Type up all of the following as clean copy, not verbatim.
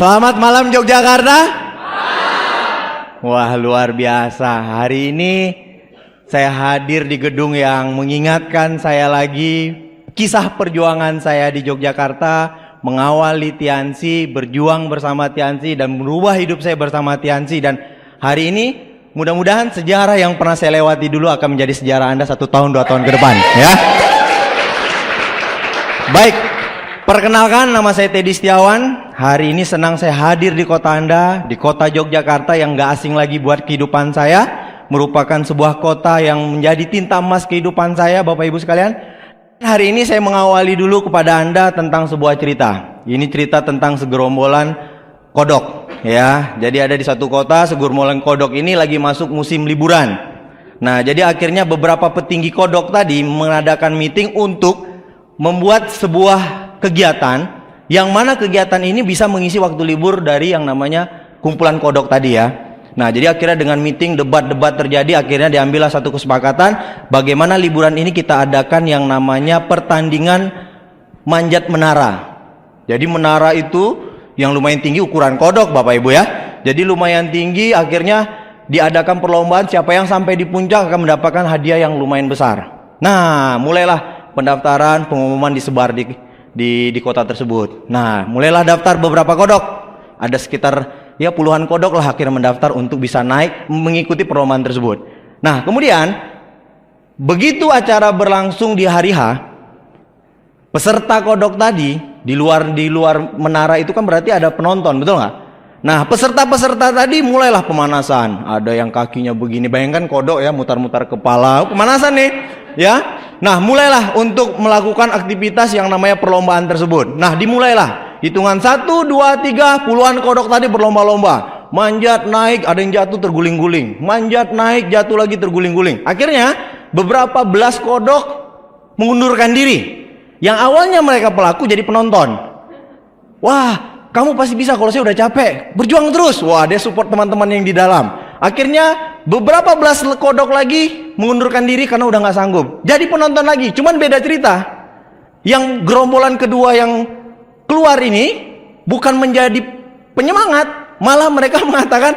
Selamat malam Yogyakarta. Wah, luar biasa. Hari ini saya hadir di gedung yang mengingatkan saya lagi kisah perjuangan saya di Yogyakarta, mengawali Tiansi, berjuang bersama Tiansi dan merubah hidup saya bersama Tiansi. Dan hari ini mudah-mudahan sejarah yang pernah saya lewati dulu akan menjadi sejarah Anda 1 tahun 2 tahun ke depan, ya. Baik, perkenalkan, nama saya Teddy Setiawan. Hari ini senang saya hadir di kota Anda, di kota Yogyakarta yang gak asing lagi buat kehidupan saya. Merupakan sebuah kota yang menjadi tinta emas kehidupan saya, Bapak Ibu sekalian. Hari ini saya mengawali dulu kepada Anda tentang sebuah cerita. Ini cerita tentang segerombolan kodok, ya. Jadi ada di satu kota, segerombolan kodok ini lagi masuk musim liburan. Nah, jadi akhirnya beberapa petinggi kodok tadi mengadakan meeting untuk membuat sebuah kegiatan, yang mana kegiatan ini bisa mengisi waktu libur dari yang namanya kumpulan kodok tadi, ya. Nah, jadi akhirnya dengan meeting, debat-debat terjadi, akhirnya diambillah satu kesepakatan bagaimana liburan ini kita adakan yang namanya pertandingan manjat menara. Jadi menara itu yang lumayan tinggi, ukuran kodok, Bapak Ibu, ya. Jadi lumayan tinggi, akhirnya diadakan perlombaan, siapa yang sampai di puncak akan mendapatkan hadiah yang lumayan besar. Nah, mulailah pendaftaran, pengumuman disebar di kota tersebut. Nah, mulailah daftar beberapa kodok. Ada sekitar ya puluhan kodok lah akhirnya mendaftar untuk bisa naik mengikuti perlombaan tersebut. Nah, kemudian begitu acara berlangsung di hari H, peserta kodok tadi di luar menara itu kan berarti ada penonton, betul nggak? Nah, peserta tadi mulailah pemanasan. Ada yang kakinya begini, bayangkan kodok ya, mutar-mutar kepala, pemanasan nih, ya. Nah, mulailah untuk melakukan aktivitas yang namanya perlombaan tersebut. Nah, dimulailah hitungan 1, 2, 3, puluhan kodok tadi berlomba-lomba. Manjat, naik, ada yang jatuh terguling-guling. Manjat, naik, jatuh lagi terguling-guling. Akhirnya beberapa belas kodok mengundurkan diri. Yang awalnya mereka pelaku jadi penonton. Wah, kamu pasti bisa, kalau saya udah capek, berjuang terus. Wah, dia support teman-teman yang di dalam. Akhirnya beberapa belas kodok lagi mengundurkan diri karena udah nggak sanggup. Jadi penonton lagi, cuman beda cerita. Yang gerombolan kedua yang keluar ini bukan menjadi penyemangat, malah mereka mengatakan,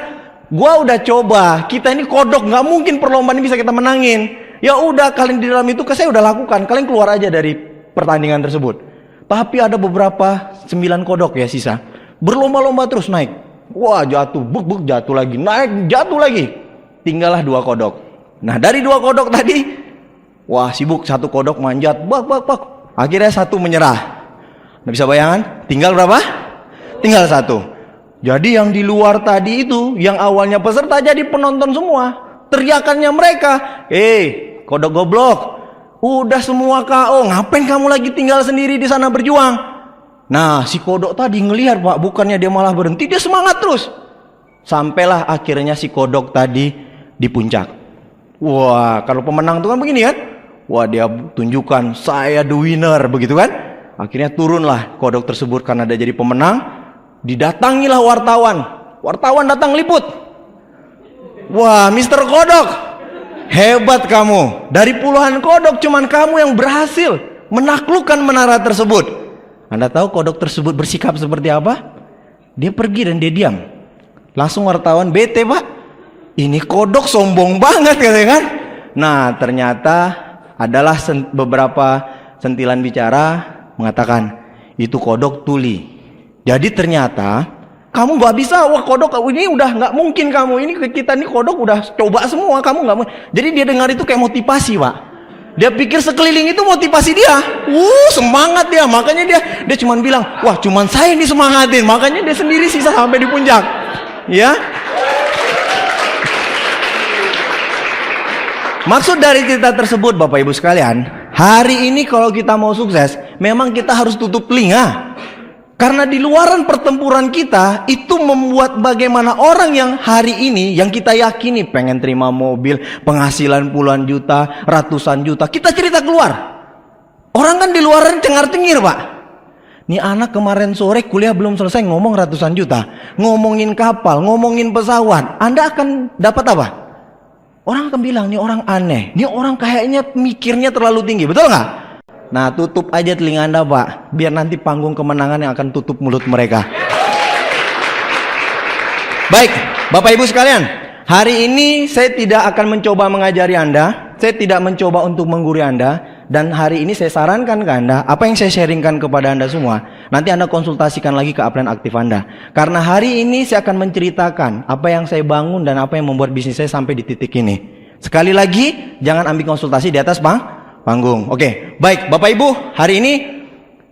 gua udah coba, kita ini kodok, nggak mungkin perlombaan ini bisa kita menangin. Ya udah, kalian di dalam itu saya udah lakukan, kalian keluar aja dari pertandingan tersebut. Tapi ada beberapa 9 kodok ya sisa, berlomba-lomba terus naik. Wah, jatuh, buk jatuh lagi, naik, jatuh lagi. Tinggallah 2 kodok. Nah, dari 2 kodok tadi, wah sibuk, satu kodok manjat, bak. Akhirnya satu menyerah. Nah, bisa bayangan? Tinggal berapa? Tinggal 1. Jadi yang di luar tadi itu, yang awalnya peserta jadi penonton semua. Teriakannya mereka, kodok goblok, udah semua KO, ngapain kamu lagi tinggal sendiri di sana berjuang? Nah, si kodok tadi ngelihat, Pak, bukannya dia malah berhenti, dia semangat terus. Sampailah akhirnya si kodok tadi di puncak. Wah, kalau pemenang itu kan begini kan? Wah, dia tunjukkan saya the winner, begitu kan? Akhirnya turunlah kodok tersebut karena dia jadi pemenang. Didatangilah wartawan. Wartawan datang liput. Wah, Mr. Kodok, hebat kamu. Dari puluhan kodok cuman kamu yang berhasil menaklukkan menara tersebut. Anda tahu kodok tersebut bersikap seperti apa? Dia pergi dan dia diam. Langsung wartawan bete, Pak. Ini kodok sombong banget, katanya kan? Nah, ternyata adalah beberapa sentilan bicara mengatakan itu kodok tuli. Jadi ternyata kamu nggak bisa, wah kodok ini udah nggak mungkin kamu. Ini kita nih kodok udah coba semua, kamu nggak. Jadi dia dengar itu kayak motivasi, Pak. Dia pikir sekeliling itu motivasi dia. Semangat dia. Makanya dia cuma bilang, wah cuman saya ini semangatin. Makanya dia sendiri sisa sampai di puncak. Ya. Maksud dari cerita tersebut, Bapak Ibu sekalian, hari ini kalau kita mau sukses, memang kita harus tutup telinga. Karena di luaran pertempuran kita itu membuat bagaimana orang yang hari ini yang kita yakini pengen terima mobil, penghasilan puluhan juta, ratusan juta, kita cerita keluar. Orang kan di luaran cengar-cengir, Pak. Nih anak kemarin sore kuliah belum selesai ngomong ratusan juta, ngomongin kapal, ngomongin pesawat. Anda akan dapat apa? Orang akan bilang nih orang aneh, nih orang kayaknya mikirnya terlalu tinggi, betul nggak? Nah, tutup aja telinga Anda, Pak, biar nanti panggung kemenangan yang akan tutup mulut mereka. Baik, Bapak Ibu sekalian, hari ini saya tidak akan mencoba mengajari Anda, saya tidak mencoba untuk menggurui Anda, dan hari ini saya sarankan ke Anda, apa yang saya sharingkan kepada Anda semua, nanti Anda konsultasikan lagi ke upline aktif Anda. Karena hari ini saya akan menceritakan apa yang saya bangun dan apa yang membuat bisnis saya sampai di titik ini. Sekali lagi, jangan ambil konsultasi di atas panggung. Oke, baik Bapak Ibu, hari ini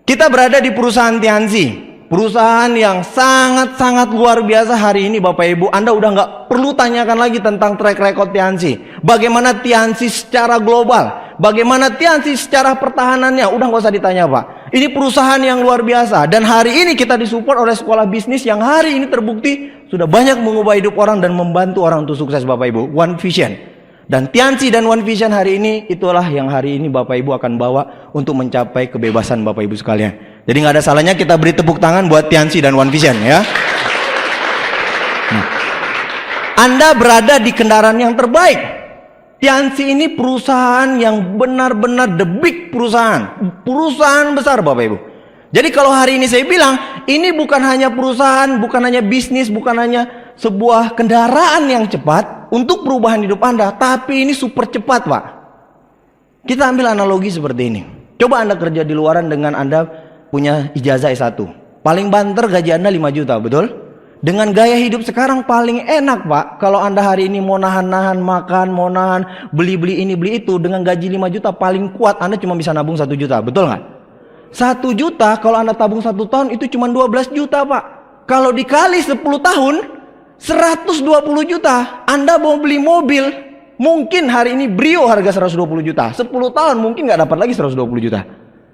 kita berada di perusahaan Tianzi. Perusahaan yang sangat-sangat luar biasa hari ini Bapak Ibu. Anda udah nggak perlu tanyakan lagi tentang track record Tianzi. Bagaimana Tianzi secara global, bagaimana Tianzi secara pertahanannya, udah nggak usah ditanya Pak. Ini perusahaan yang luar biasa. Dan hari ini kita disupport oleh sekolah bisnis yang hari ini terbukti sudah banyak mengubah hidup orang dan membantu orang untuk sukses Bapak Ibu. One Vision. Dan Tianzi dan One Vision hari ini, itulah yang hari ini Bapak Ibu akan bawa untuk mencapai kebebasan Bapak Ibu sekalian. Jadi nggak ada salahnya kita beri tepuk tangan buat Tianzi dan One Vision ya. Nah, Anda berada di kendaraan yang terbaik. Tianzi ini perusahaan yang benar-benar the big perusahaan. Perusahaan besar Bapak Ibu. Jadi kalau hari ini saya bilang, ini bukan hanya perusahaan, bukan hanya bisnis, bukan hanya sebuah kendaraan yang cepat untuk perubahan hidup Anda, tapi ini super cepat Pak. Kita ambil analogi seperti ini. Coba Anda kerja di luaran dengan Anda punya ijazah S1. Paling banter gaji Anda 5 juta, betul? Dengan gaya hidup sekarang paling enak Pak, kalau Anda hari ini mau nahan-nahan makan, mau nahan beli-beli ini beli itu, dengan gaji 5 juta paling kuat Anda cuma bisa nabung 1 juta, betul nggak? 1 juta kalau Anda tabung 1 tahun itu cuma 12 juta Pak. Kalau dikali 10 tahun 120 juta. Anda mau beli mobil, mungkin hari ini Brio harga 120 juta. 10 tahun mungkin nggak dapat lagi 120 juta.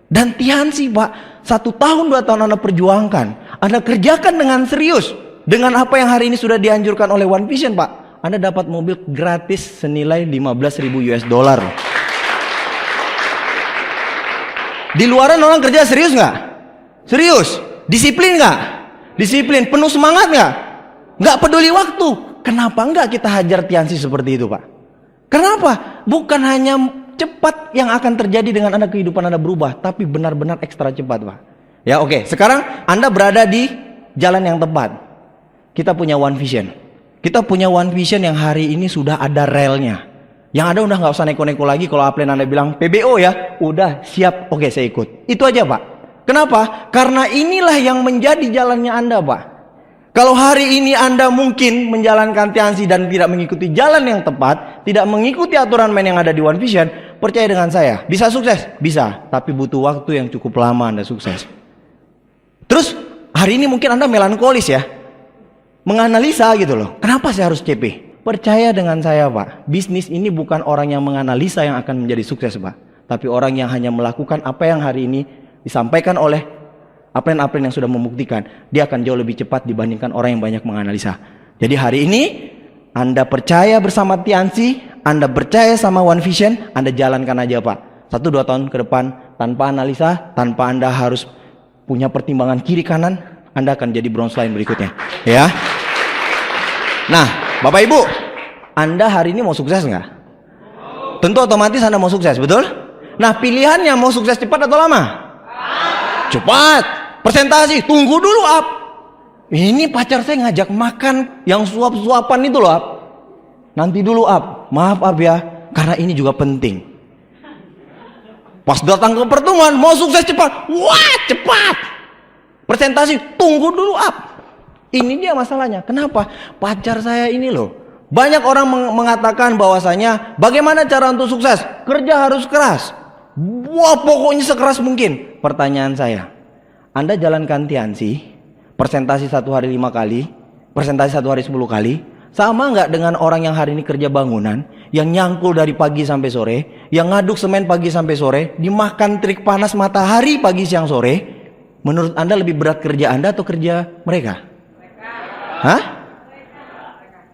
Dan Tianzi Pak, 1 tahun 2 tahun Anda perjuangkan, Anda kerjakan dengan serius, dengan apa yang hari ini sudah dianjurkan oleh One Vision Pak, Anda dapat mobil gratis senilai 15.000 US dollar. Di luaran orang kerja serius nggak? Serius. Disiplin nggak? Disiplin. Penuh semangat nggak? Nggak peduli waktu. Kenapa nggak kita hajar Tianzi seperti itu Pak? Kenapa? Bukan hanya cepat yang akan terjadi dengan Anda, kehidupan Anda berubah, tapi benar-benar ekstra cepat Pak. Ya oke, sekarang Anda berada di jalan yang tepat. Kita punya One Vision. Kita punya One Vision yang hari ini sudah ada relnya. Yang ada udah nggak usah neko-neko lagi. Kalau upline Anda bilang PBO ya, udah siap, oke saya ikut. Itu aja Pak. Kenapa? Karena inilah yang menjadi jalannya Anda Pak. Kalau hari ini Anda mungkin menjalankan Tianzi dan tidak mengikuti jalan yang tepat, tidak mengikuti aturan main yang ada di One Vision, percaya dengan saya, bisa sukses? Bisa, tapi butuh waktu yang cukup lama Anda sukses. Terus hari ini mungkin Anda melankolis ya, menganalisa gitu loh, kenapa saya harus CP? Percaya dengan saya Pak, bisnis ini bukan orang yang menganalisa yang akan menjadi sukses Pak, tapi orang yang hanya melakukan apa yang hari ini disampaikan oleh upline-upline yang sudah membuktikan, dia akan jauh lebih cepat dibandingkan orang yang banyak menganalisa. Jadi hari ini Anda percaya bersama Tianzi, Anda percaya sama One Vision, Anda jalankan aja Pak. 1-2 tahun ke depan tanpa analisa, tanpa Anda harus punya pertimbangan kiri kanan, Anda akan jadi bronze line berikutnya. Ya. Nah, Bapak Ibu, Anda hari ini mau sukses nggak? Tentu otomatis Anda mau sukses, betul? Nah, pilihannya mau sukses cepat atau lama? Cepat. Presentasi, tunggu dulu Ap. Ini pacar saya ngajak makan yang suap-suapan itu loh Ap. Nanti dulu Ap, maaf Ap ya, karena ini juga penting. Pas datang ke pertemuan, mau sukses cepat. Wah cepat. Presentasi, tunggu dulu Ap. Ini dia masalahnya. Kenapa? Pacar saya ini loh. Banyak orang mengatakan bahwasanya bagaimana cara untuk sukses? Kerja harus keras. Wah pokoknya sekeras mungkin. Pertanyaan saya, Anda jalankan Tianzi, presentasi 1 hari 5 kali, presentasi 1 hari 10 kali, sama nggak dengan orang yang hari ini kerja bangunan, yang nyangkul dari pagi sampai sore, yang ngaduk semen pagi sampai sore, dimakan terik panas matahari pagi siang sore? Menurut Anda lebih berat kerja Anda atau kerja mereka? Hah?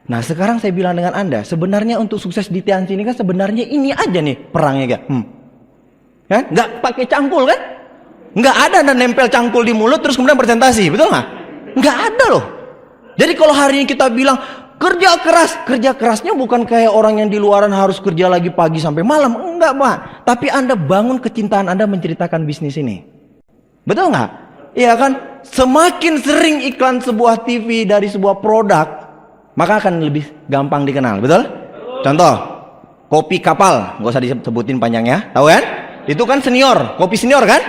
Nah sekarang saya bilang dengan Anda, sebenarnya untuk sukses di Tianzi ini kan sebenarnya ini aja nih perangnya kan? Kan? Nggak pakai cangkul kan? Nggak ada Anda nempel cangkul di mulut terus kemudian presentasi, betul nggak? Nggak ada loh. Jadi kalau hari ini kita bilang kerja kerasnya bukan kayak orang yang di luaran harus kerja lagi pagi sampai malam, enggak Pak. Tapi Anda bangun kecintaan Anda menceritakan bisnis ini, betul nggak? Iya kan? Semakin sering iklan sebuah TV dari sebuah produk, maka akan lebih gampang dikenal, betul? Contoh, kopi kapal, nggak usah disebutin panjangnya, tahu kan? Itu kan senior, kopi senior kan?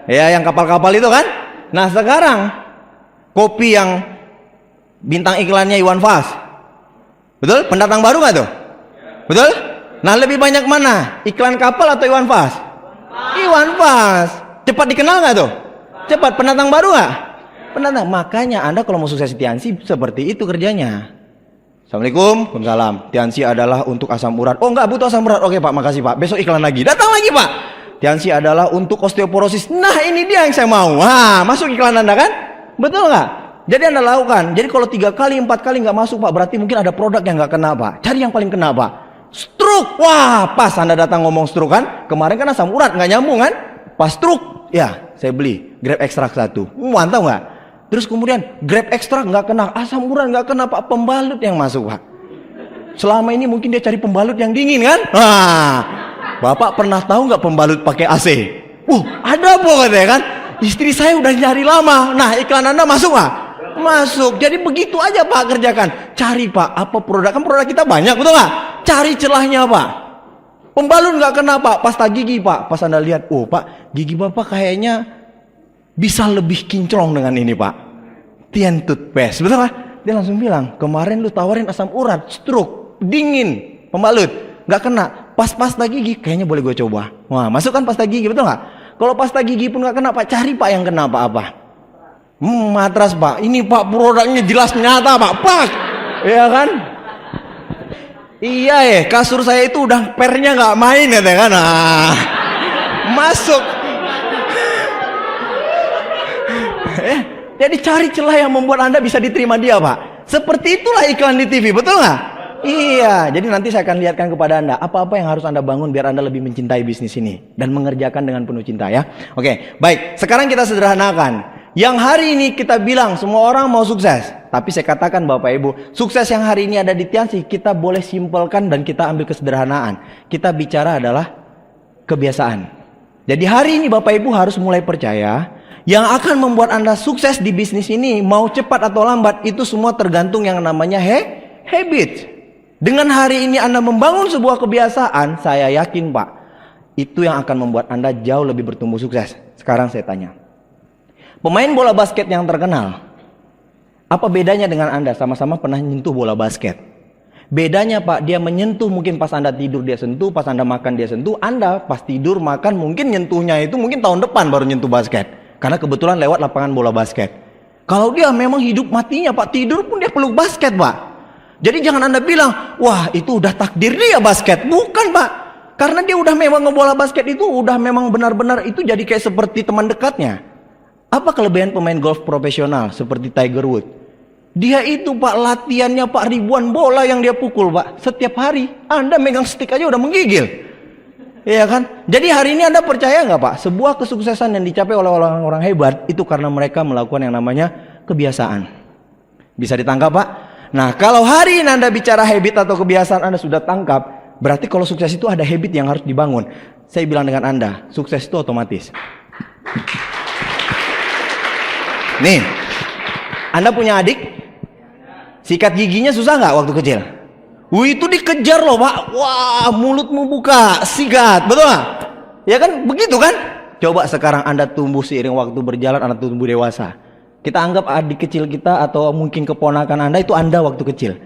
Ya, yang kapal-kapal itu kan? Nah sekarang, kopi yang bintang iklannya Iwan Fals, betul? Pendatang baru nggak tuh? Betul? Nah lebih banyak mana? Iklan kapal atau Iwan Fals? Iwan Fals. Cepat dikenal nggak tuh? Cepat. Pendatang baru nggak? Pendatang. Makanya Anda kalau mau sukses di Tiansi seperti itu kerjanya. Assalamualaikum. Waalaikumsalam. Tiansi adalah untuk asam urat. Oh nggak butuh asam urat. Oke Pak, makasih Pak. Besok iklan lagi. Datang lagi Pak. Tiansi adalah untuk osteoporosis. Nah ini dia yang saya mau. Wah, masuk iklan Anda kan? Betul nggak? Jadi Anda lakukan. Jadi kalau 3 kali, 4 kali nggak masuk Pak, berarti mungkin ada produk yang nggak kena Pak. Cari yang paling kena Pak. Stroke. Wah, pas Anda datang ngomong stroke kan? Kemarin kan asam urat nggak nyambung kan? Pas stroke, ya saya beli Grab Extract 1. Mantap nggak? Terus kemudian Grab Extract nggak kena, asam urat nggak kena Pak, pembalut yang masuk Pak. Selama ini mungkin dia cari pembalut yang dingin kan? Nah, Bapak pernah tahu nggak pembalut pakai AC? Ada pokoknya kan? Istri saya udah nyari lama. Nah iklan Anda masuk nggak? Masuk. Jadi begitu aja Pak kerjakan. Cari Pak, apa produk, kan produk kita banyak, betul nggak? Cari celahnya Pak. Pembalut nggak kena Pak, pasta gigi Pak. Pas Anda lihat, Pak, gigi Bapak kayaknya bisa lebih kinclong dengan ini Pak. Tian toothpaste, betul Pak? Dia langsung bilang, kemarin lu tawarin asam urat, stroke, dingin, pembalut, nggak kena. Pas pasta gigi, kayaknya boleh gue coba. Wah, masukkan pasta gigi, betul nggak? Kalau pasta gigi pun nggak kena Pak, cari Pak yang kena Pak apa? Matras Pak. Ini Pak produknya jelas nyata Pak. Pak, ya kan? Iya ya, kasur saya itu udah pernya nggak main ya kan? Nah, masuk. Jadi cari celah yang membuat Anda bisa diterima dia Pak. Seperti itulah iklan di TV, betul nggak? Iya, jadi nanti saya akan lihatkan kepada Anda apa-apa yang harus Anda bangun biar Anda lebih mencintai bisnis ini dan mengerjakan dengan penuh cinta ya. Oke, baik. Sekarang kita sederhanakan. Yang hari ini kita bilang semua orang mau sukses. Tapi saya katakan Bapak Ibu, sukses yang hari ini ada di Tiansi, kita boleh simpelkan dan kita ambil kesederhanaan. Kita bicara adalah kebiasaan. Jadi hari ini Bapak Ibu harus mulai percaya, yang akan membuat Anda sukses di bisnis ini, mau cepat atau lambat, itu semua tergantung yang namanya habit. Dengan hari ini Anda membangun sebuah kebiasaan, saya yakin Pak, itu yang akan membuat Anda jauh lebih bertumbuh sukses. Sekarang saya tanya, pemain bola basket yang terkenal, apa bedanya dengan Anda? Sama-sama pernah menyentuh bola basket. Bedanya Pak, dia menyentuh mungkin pas Anda tidur dia sentuh, pas Anda makan dia sentuh. Anda pas tidur makan mungkin nyentuhnya itu mungkin tahun depan baru nyentuh basket, karena kebetulan lewat lapangan bola basket. Kalau dia memang hidup matinya Pak, tidur pun dia peluk basket Pak. Jadi jangan Anda bilang, wah itu udah takdir dia basket. Bukan Pak, karena dia udah memang ngebola basket itu udah memang benar-benar itu jadi kayak seperti teman dekatnya. Apa kelebihan pemain golf profesional seperti Tiger Woods? Dia itu Pak latihannya Pak ribuan bola yang dia pukul Pak setiap hari. Anda megang stick aja udah menggigil, iya kan? Jadi hari ini Anda percaya nggak Pak, sebuah kesuksesan yang dicapai oleh orang-orang hebat itu karena mereka melakukan yang namanya kebiasaan. Bisa ditangkap Pak? Nah kalau hari ini Anda bicara habit atau kebiasaan Anda sudah tangkap, berarti kalau sukses itu ada habit yang harus dibangun. Saya bilang dengan Anda, sukses itu otomatis. Nih, Anda punya adik, sikat giginya susah nggak waktu kecil? Itu dikejar loh Pak. Wah, mulutmu buka, sikat, betul nggak? Ya kan, begitu kan? Coba sekarang Anda tumbuh seiring waktu berjalan, Anda tumbuh dewasa. Kita anggap adik kecil kita atau mungkin keponakan Anda itu Anda waktu kecil.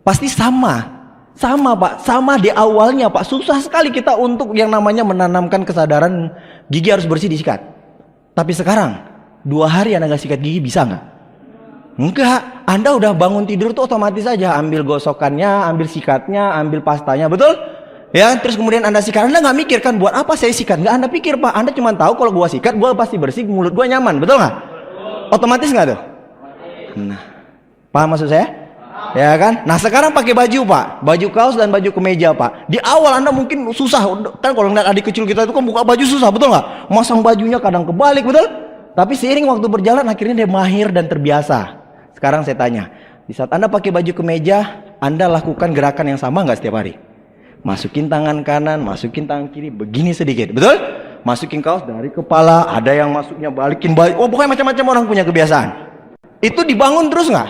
Pasti sama Pak, sama di awalnya Pak. Susah sekali kita untuk yang namanya menanamkan kesadaran gigi harus bersih disikat. Tapi sekarang 2 hari Anda nggak sikat gigi bisa nggak? Enggak, Anda udah bangun tidur tuh otomatis aja ambil gosokannya, ambil sikatnya, ambil pastanya, betul? Ya, terus kemudian Anda sikat. Anda nggak mikir kan buat apa saya sikat? Nggak Anda pikir Pak. Anda cuma tahu kalau gua sikat, gua pasti bersih, mulut gua nyaman, betul nggak? Otomatis nggak tuh? Nah, paham maksud saya? Ya kan? Nah sekarang pakai baju Pak, baju kaos dan baju kemeja Pak. Di awal Anda mungkin susah, kan kalau ngeliat adik kecil kita itu kan buka baju susah, betul nggak? Masang bajunya kadang kebalik, betul? Tapi seiring waktu berjalan akhirnya dia mahir dan terbiasa. Sekarang saya tanya, di saat Anda pakai baju kemeja, Anda lakukan gerakan yang sama nggak setiap hari? Masukin tangan kanan, masukin tangan kiri, begini sedikit, betul? Masukin kaos dari kepala, ada yang masuknya balikin balik. Oh pokoknya macam-macam orang punya kebiasaan. Itu dibangun terus nggak?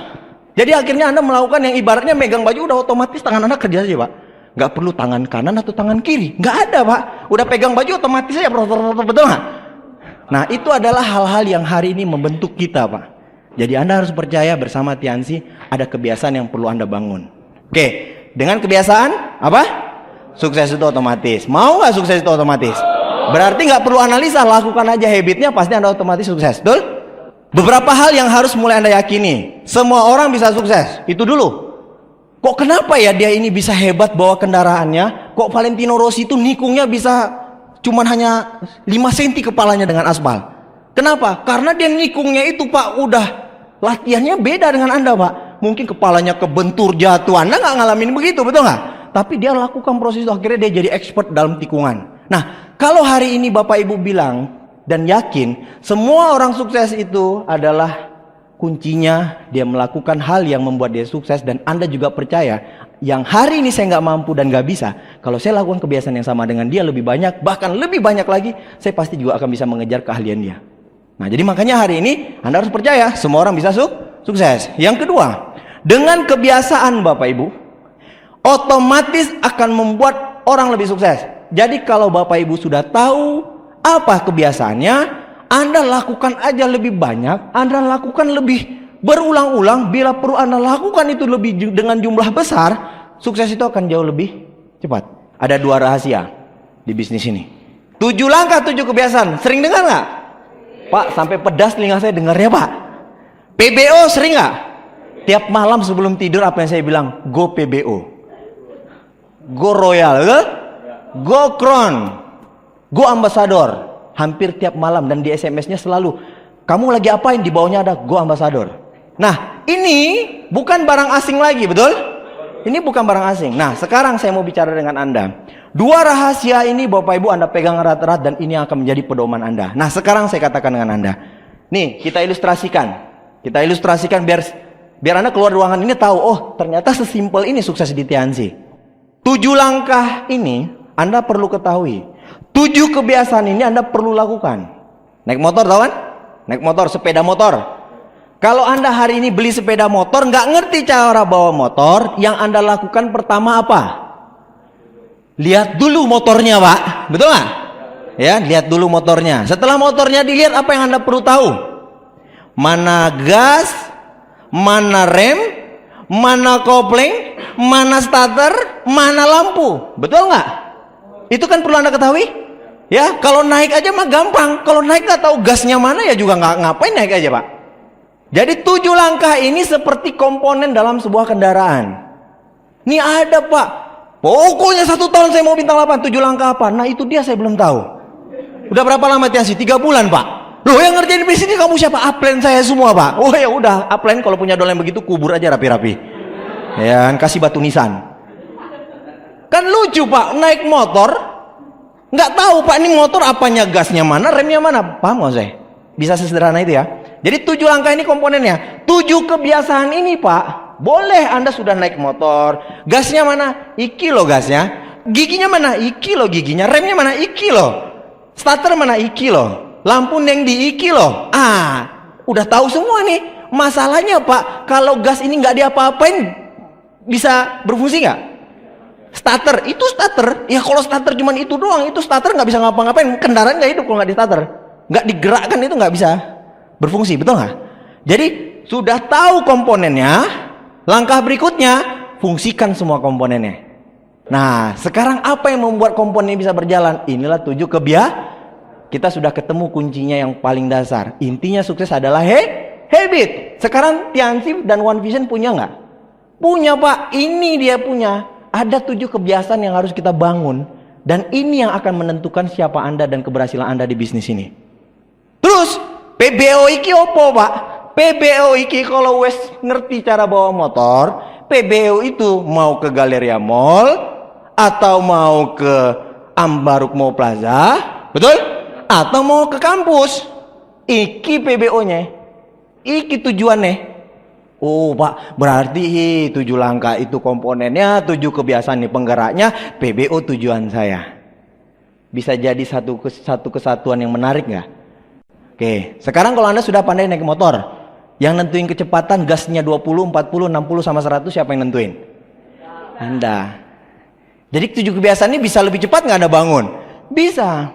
Jadi akhirnya Anda melakukan yang ibaratnya megang baju udah otomatis tangan Anda kerja saja, Pak. Nggak perlu tangan kanan atau tangan kiri. Nggak ada, Pak. Udah pegang baju otomatis saja. Betul nggak? Nah, itu adalah hal-hal yang hari ini membentuk kita, Pak. Jadi Anda harus percaya bersama Tiansi ada kebiasaan yang perlu Anda bangun. Oke, dengan kebiasaan apa? Sukses itu otomatis. Mau nggak sukses itu otomatis? Berarti nggak perlu analisa, lakukan aja habitnya, pasti Anda otomatis sukses. Betul? Beberapa hal yang harus mulai Anda yakini. Semua orang bisa sukses. Itu dulu. Kok kenapa ya dia ini bisa hebat bawa kendaraannya? Kok Valentino Rossi itu nikungnya bisa cuman hanya 5 cm kepalanya dengan aspal? Kenapa? Karena dia nikungnya itu, Pak, udah latihannya beda dengan Anda, Pak. Mungkin kepalanya kebentur jatuh. Anda nggak ngalamin begitu, betul nggak? Tapi dia lakukan proses itu, akhirnya dia jadi expert dalam tikungan. Nah, kalau hari ini Bapak Ibu bilang dan yakin semua orang sukses itu adalah kuncinya dia melakukan hal yang membuat dia sukses, dan Anda juga percaya yang hari ini saya nggak mampu dan nggak bisa, kalau saya lakukan kebiasaan yang sama dengan dia lebih banyak, bahkan lebih banyak lagi, saya pasti juga akan bisa mengejar keahlian dia. Nah, jadi makanya hari ini Anda harus percaya semua orang bisa sukses. Yang kedua, dengan kebiasaan Bapak Ibu otomatis akan membuat orang lebih sukses. Jadi kalau Bapak Ibu sudah tahu apa kebiasaannya, Anda lakukan aja lebih banyak, Anda lakukan lebih berulang-ulang. Bila perlu Anda lakukan itu lebih dengan jumlah besar, sukses itu akan jauh lebih cepat. Ada 2 rahasia di bisnis ini. 7 langkah 7 kebiasaan. Sering dengar nggak? Pak, sampai pedas telinga saya dengarnya, Pak. PBO sering nggak? Tiap malam sebelum tidur apa yang saya bilang? Go PBO, Go Royal, Go Crown, Go Ambassador. Hampir tiap malam, dan di SMS-nya selalu, kamu lagi apain? Di bawahnya ada Go Ambassador. Nah, ini bukan barang asing lagi, betul? Ini bukan barang asing. Nah, sekarang saya mau bicara dengan Anda. 2 rahasia ini Bapak Ibu Anda pegang erat-erat, dan ini akan menjadi pedoman Anda. Nah, sekarang saya katakan dengan Anda. Nih, kita ilustrasikan. Kita ilustrasikan biar Anda keluar ruangan ini tahu, oh ternyata sesimpel ini sukses di Tiansi. 7 langkah ini Anda perlu ketahui. 7 kebiasaan ini Anda perlu lakukan. Naik motor, tahu kan? Naik motor, sepeda motor. Kalau Anda hari ini beli sepeda motor, nggak ngerti cara bawa motor, yang Anda lakukan pertama apa? Lihat dulu motornya, Pak. Betul nggak? Ya, lihat dulu motornya. Setelah motornya dilihat, apa yang Anda perlu tahu? Mana gas, mana rem, mana kopling, mana starter, mana lampu. Betul nggak? Itu kan perlu Anda ketahui. Ya, kalau naik aja mah gampang. Kalau naik nggak tahu gasnya mana ya juga nggak ngapain naik aja, Pak. Jadi 7 langkah ini seperti komponen dalam sebuah kendaraan. Ini ada, Pak. Pokoknya 1 tahun saya mau bintang 8. 7 langkah apa? Nah, itu dia saya belum tahu. Udah berapa lama Tiansi? 3 bulan, Pak. Loh, yang ngerjain bisnis ini kamu siapa? Upline saya semua, Pak. Oh ya udah, upline kalau punya dolen begitu kubur aja rapi-rapi. Ya, kasih batu nisan. Kan lucu, Pak, naik motor nggak tahu, Pak, ini motor apanya, gasnya mana, remnya mana. Paham nggak saya? Bisa sesederhana itu ya. Jadi 7 langkah ini komponennya. 7 kebiasaan ini, Pak. Boleh Anda sudah naik motor, gasnya mana? Iki loh gasnya. Giginya mana? Iki loh giginya. Remnya mana? Iki loh. Starter mana? Iki loh. Lampu neng di iki loh. Udah tahu semua nih. Masalahnya, Pak, kalau gas ini nggak diapa-apain, bisa berfungsi nggak? Starter, itu starter. Ya kalau starter cuman itu doang, itu starter nggak bisa ngapa-ngapain. Kendaraan nggak hidup kalau nggak di starter. Nggak digerakkan itu nggak bisa berfungsi, betul nggak? Jadi sudah tahu komponennya, langkah berikutnya fungsikan semua komponennya. Nah, sekarang apa yang membuat komponen bisa berjalan? Inilah 7 kebiasaan. Kita sudah ketemu kuncinya yang paling dasar. Intinya sukses adalah habit. Sekarang Tiansi dan One Vision punya nggak? Punya, Pak. Ini dia punya. Ada 7 kebiasaan yang harus kita bangun, dan ini yang akan menentukan siapa Anda dan keberhasilan Anda di bisnis ini. Terus PBO iki opo, Pak? PBO iki kalau wes ngerti cara bawa motor, PBO itu mau ke Galeria Mall atau mau ke Ambaruk Mall Plaza, betul? Atau mau ke kampus. Iki PBO-nya. Iki tujuannya. Oh, Pak, berarti 7 langkah itu komponennya, 7 kebiasaan nih penggeraknya, PBO tujuan saya. Bisa jadi satu kesatuan yang menarik nggak? Oke, sekarang kalau Anda sudah pandai naik motor, Yang nentuin kecepatan gasnya 20, 40, 60 sama 100 siapa yang nentuin? Anda. Jadi 7 kebiasaan ini bisa lebih cepat nggak Anda bangun? Bisa.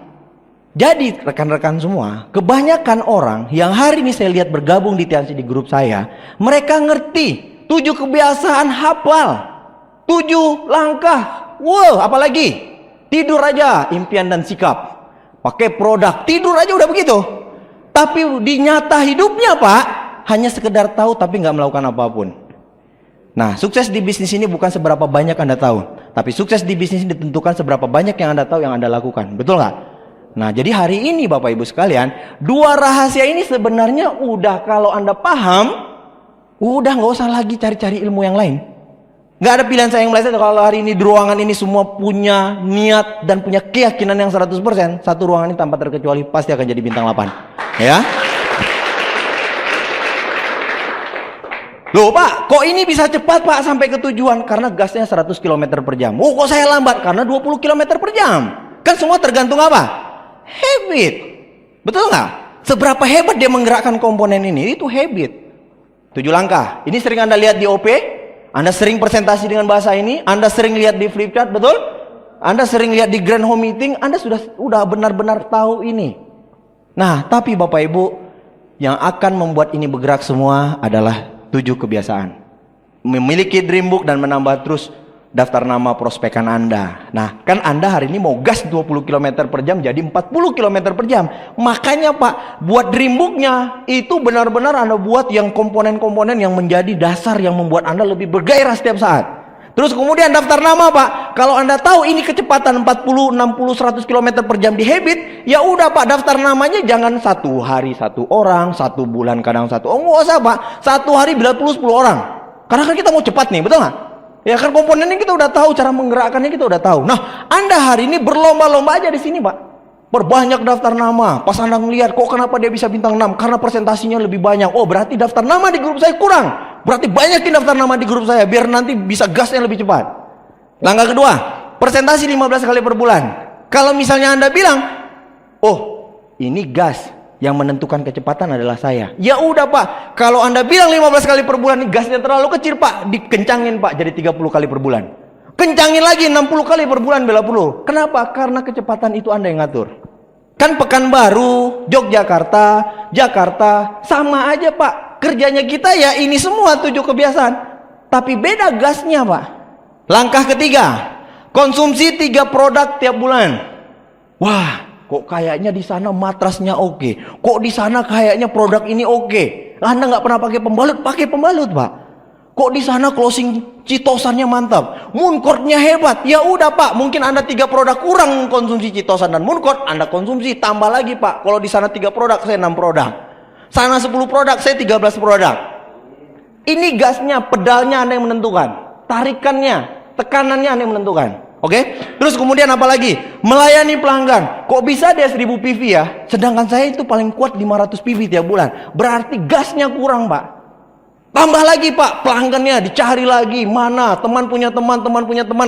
Jadi rekan-rekan semua, kebanyakan orang yang hari ini saya lihat bergabung di TNC di grup saya, mereka ngerti 7 kebiasaan, hafal 7 langkah. Wow, apalagi tidur aja, impian dan sikap. Pakai produk, tidur aja udah begitu. Tapi di nyata hidupnya Pak, hanya sekedar tahu tapi nggak melakukan apapun. Nah, sukses di bisnis ini bukan seberapa banyak Anda tahu, tapi sukses di bisnis ini ditentukan seberapa banyak yang Anda tahu yang Anda lakukan. Betul nggak? Nah, jadi hari ini Bapak Ibu sekalian, 2 rahasia ini sebenarnya udah kalau Anda paham, udah nggak usah lagi cari-cari ilmu yang lain. Nggak ada pilihan saya yang meleset. Kalau hari ini di ruangan ini semua punya niat dan punya keyakinan yang 100%, satu ruangan ini tanpa terkecuali pasti akan jadi bintang 8. Ya. Loh Pak, kok ini bisa cepat Pak sampai ke tujuan? Karena gasnya 100 km per jam. Oh, kok saya lambat? Karena 20 km per jam. Kan semua tergantung apa? Habit. Betul nggak? Seberapa hebat dia menggerakkan komponen ini? Itu habit. 7 langkah. Ini sering Anda lihat di OP. Anda sering presentasi dengan bahasa ini. Anda sering lihat di flip chart, betul? Anda sering lihat di grand home meeting. Anda sudah benar-benar tahu ini. Nah, tapi Bapak Ibu, yang akan membuat ini bergerak semua adalah 7 kebiasaan. Memiliki dream book dan menambah terus daftar nama prospekan Anda. Nah, kan Anda hari ini mau gas 20 km per jam jadi 40 km per jam. Makanya Pak, buat dream booknya itu benar-benar Anda buat yang komponen-komponen yang menjadi dasar yang membuat Anda lebih bergairah setiap saat. Terus kemudian daftar nama Pak. Kalau Anda tahu ini kecepatan 40, 60, 100 km per jam di habit, ya udah Pak, daftar namanya jangan 1 hari 1 orang, 1 bulan kadang 1. Oh nggak usah Pak, 1 hari bila 10 orang. Karena kan kita mau cepat nih, betul nggak? Ya kan komponennya kita udah tahu, cara menggerakkannya kita udah tahu. Nah, Anda hari ini berlomba-lomba aja di sini Pak. Perbanyak daftar nama. Pas Anda ngelihat kok kenapa dia bisa bintang 6? Karena presentasinya lebih banyak. Oh berarti daftar nama di grup saya kurang. Berarti banyakin daftar nama di grup saya biar nanti bisa gasnya lebih cepat. Langkah kedua, presentasi 15 kali per bulan. Kalau misalnya Anda bilang, oh ini gas yang menentukan kecepatan adalah saya. Ya udah Pak, kalau Anda bilang 15 kali per bulan, ini gasnya terlalu kecil Pak, dikencangin Pak jadi 30 kali per bulan. Kencangin lagi 60 kali per bulan bila perlu. Kenapa? Karena kecepatan itu Anda yang ngatur. Kan Pekanbaru, Yogyakarta, Jakarta, sama aja Pak. Kerjanya kita ya ini semua 7 kebiasaan. Tapi beda gasnya Pak. Langkah ketiga, konsumsi 3 produk tiap bulan. Wah, kok kayaknya di sana matrasnya oke. Kok di sana kayaknya produk ini oke. Anda nggak pernah pakai pembalut Pak. Kok di sana closing citosannya mantap, mooncourtnya hebat. Ya udah Pak, mungkin Anda 3 produk kurang konsumsi citosan dan mooncourt, Anda konsumsi tambah lagi Pak. Kalau di sana 3 produk, saya 6 produk. Sana 10 produk, saya 13 produk. Ini gasnya, pedalnya Anda yang menentukan. Tarikannya, tekanannya Anda yang menentukan. Oke? Terus kemudian apa lagi? Melayani pelanggan. Kok bisa dia 1000 PV ya? Sedangkan saya itu paling kuat 500 PV tiap bulan. Berarti gasnya kurang Pak. Tambah lagi Pak, pelanggannya dicari lagi. Mana teman punya teman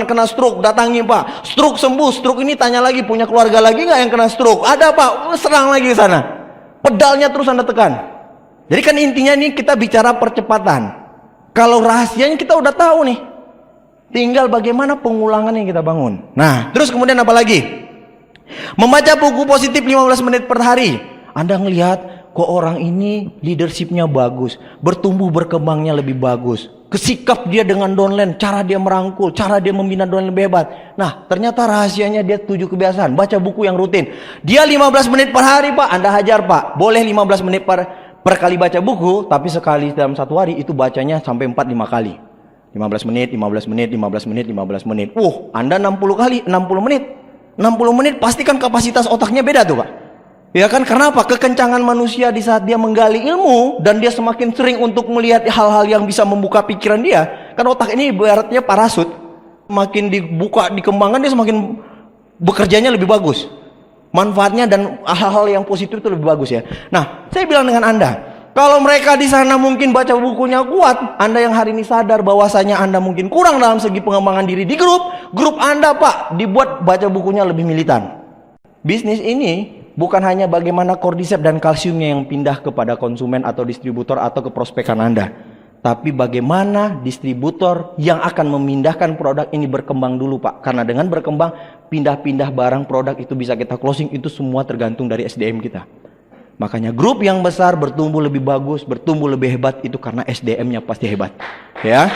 kena stroke, datangi Pak. Stroke sembuh, stroke ini tanya lagi, punya keluarga lagi nggak yang kena stroke? Ada Pak, serang lagi ke sana. Pedalnya terus Anda tekan. Jadi kan intinya nih kita bicara percepatan. Kalau rahasianya kita udah tahu nih. Tinggal bagaimana pengulangan yang kita bangun. Nah, terus kemudian apa lagi? Membaca buku positif 15 menit per hari. Anda ngelihat kok orang ini leadershipnya bagus, bertumbuh berkembangnya lebih bagus, kesikap dia dengan downline, cara dia merangkul, cara dia membina downline lebih hebat. Nah ternyata rahasianya dia 7 kebiasaan. Baca buku yang rutin. Dia 15 menit per hari Pak, Anda hajar Pak. Boleh 15 menit per kali baca buku, tapi sekali dalam 1 hari itu bacanya sampai 4-5 kali. 15 menit, 15 menit, 15 menit, 15 menit. Anda 60 kali, 60 menit. 60 menit pastikan kapasitas otaknya beda tuh Pak. Ya kan, kenapa? Kekencangan manusia di saat dia menggali ilmu dan dia semakin sering untuk melihat hal-hal yang bisa membuka pikiran dia. Kan otak ini ibaratnya parasut. Makin dibuka, dikembangkan dia semakin bekerjanya lebih bagus. Manfaatnya dan hal-hal yang positif itu lebih bagus ya. Nah, saya bilang dengan Anda, kalau mereka di sana mungkin baca bukunya kuat, Anda yang hari ini sadar bahwasanya Anda mungkin kurang dalam segi pengembangan diri di grup Anda Pak, dibuat baca bukunya lebih militan. Bisnis ini bukan hanya bagaimana cordyceps dan kalsiumnya yang pindah kepada konsumen atau distributor atau ke prospekan Anda, tapi bagaimana distributor yang akan memindahkan produk ini berkembang dulu, Pak. Karena dengan berkembang, pindah-pindah barang produk itu bisa kita closing, itu semua tergantung dari SDM kita. Makanya grup yang besar bertumbuh lebih bagus, bertumbuh lebih hebat, itu karena SDM-nya pasti hebat. Ya.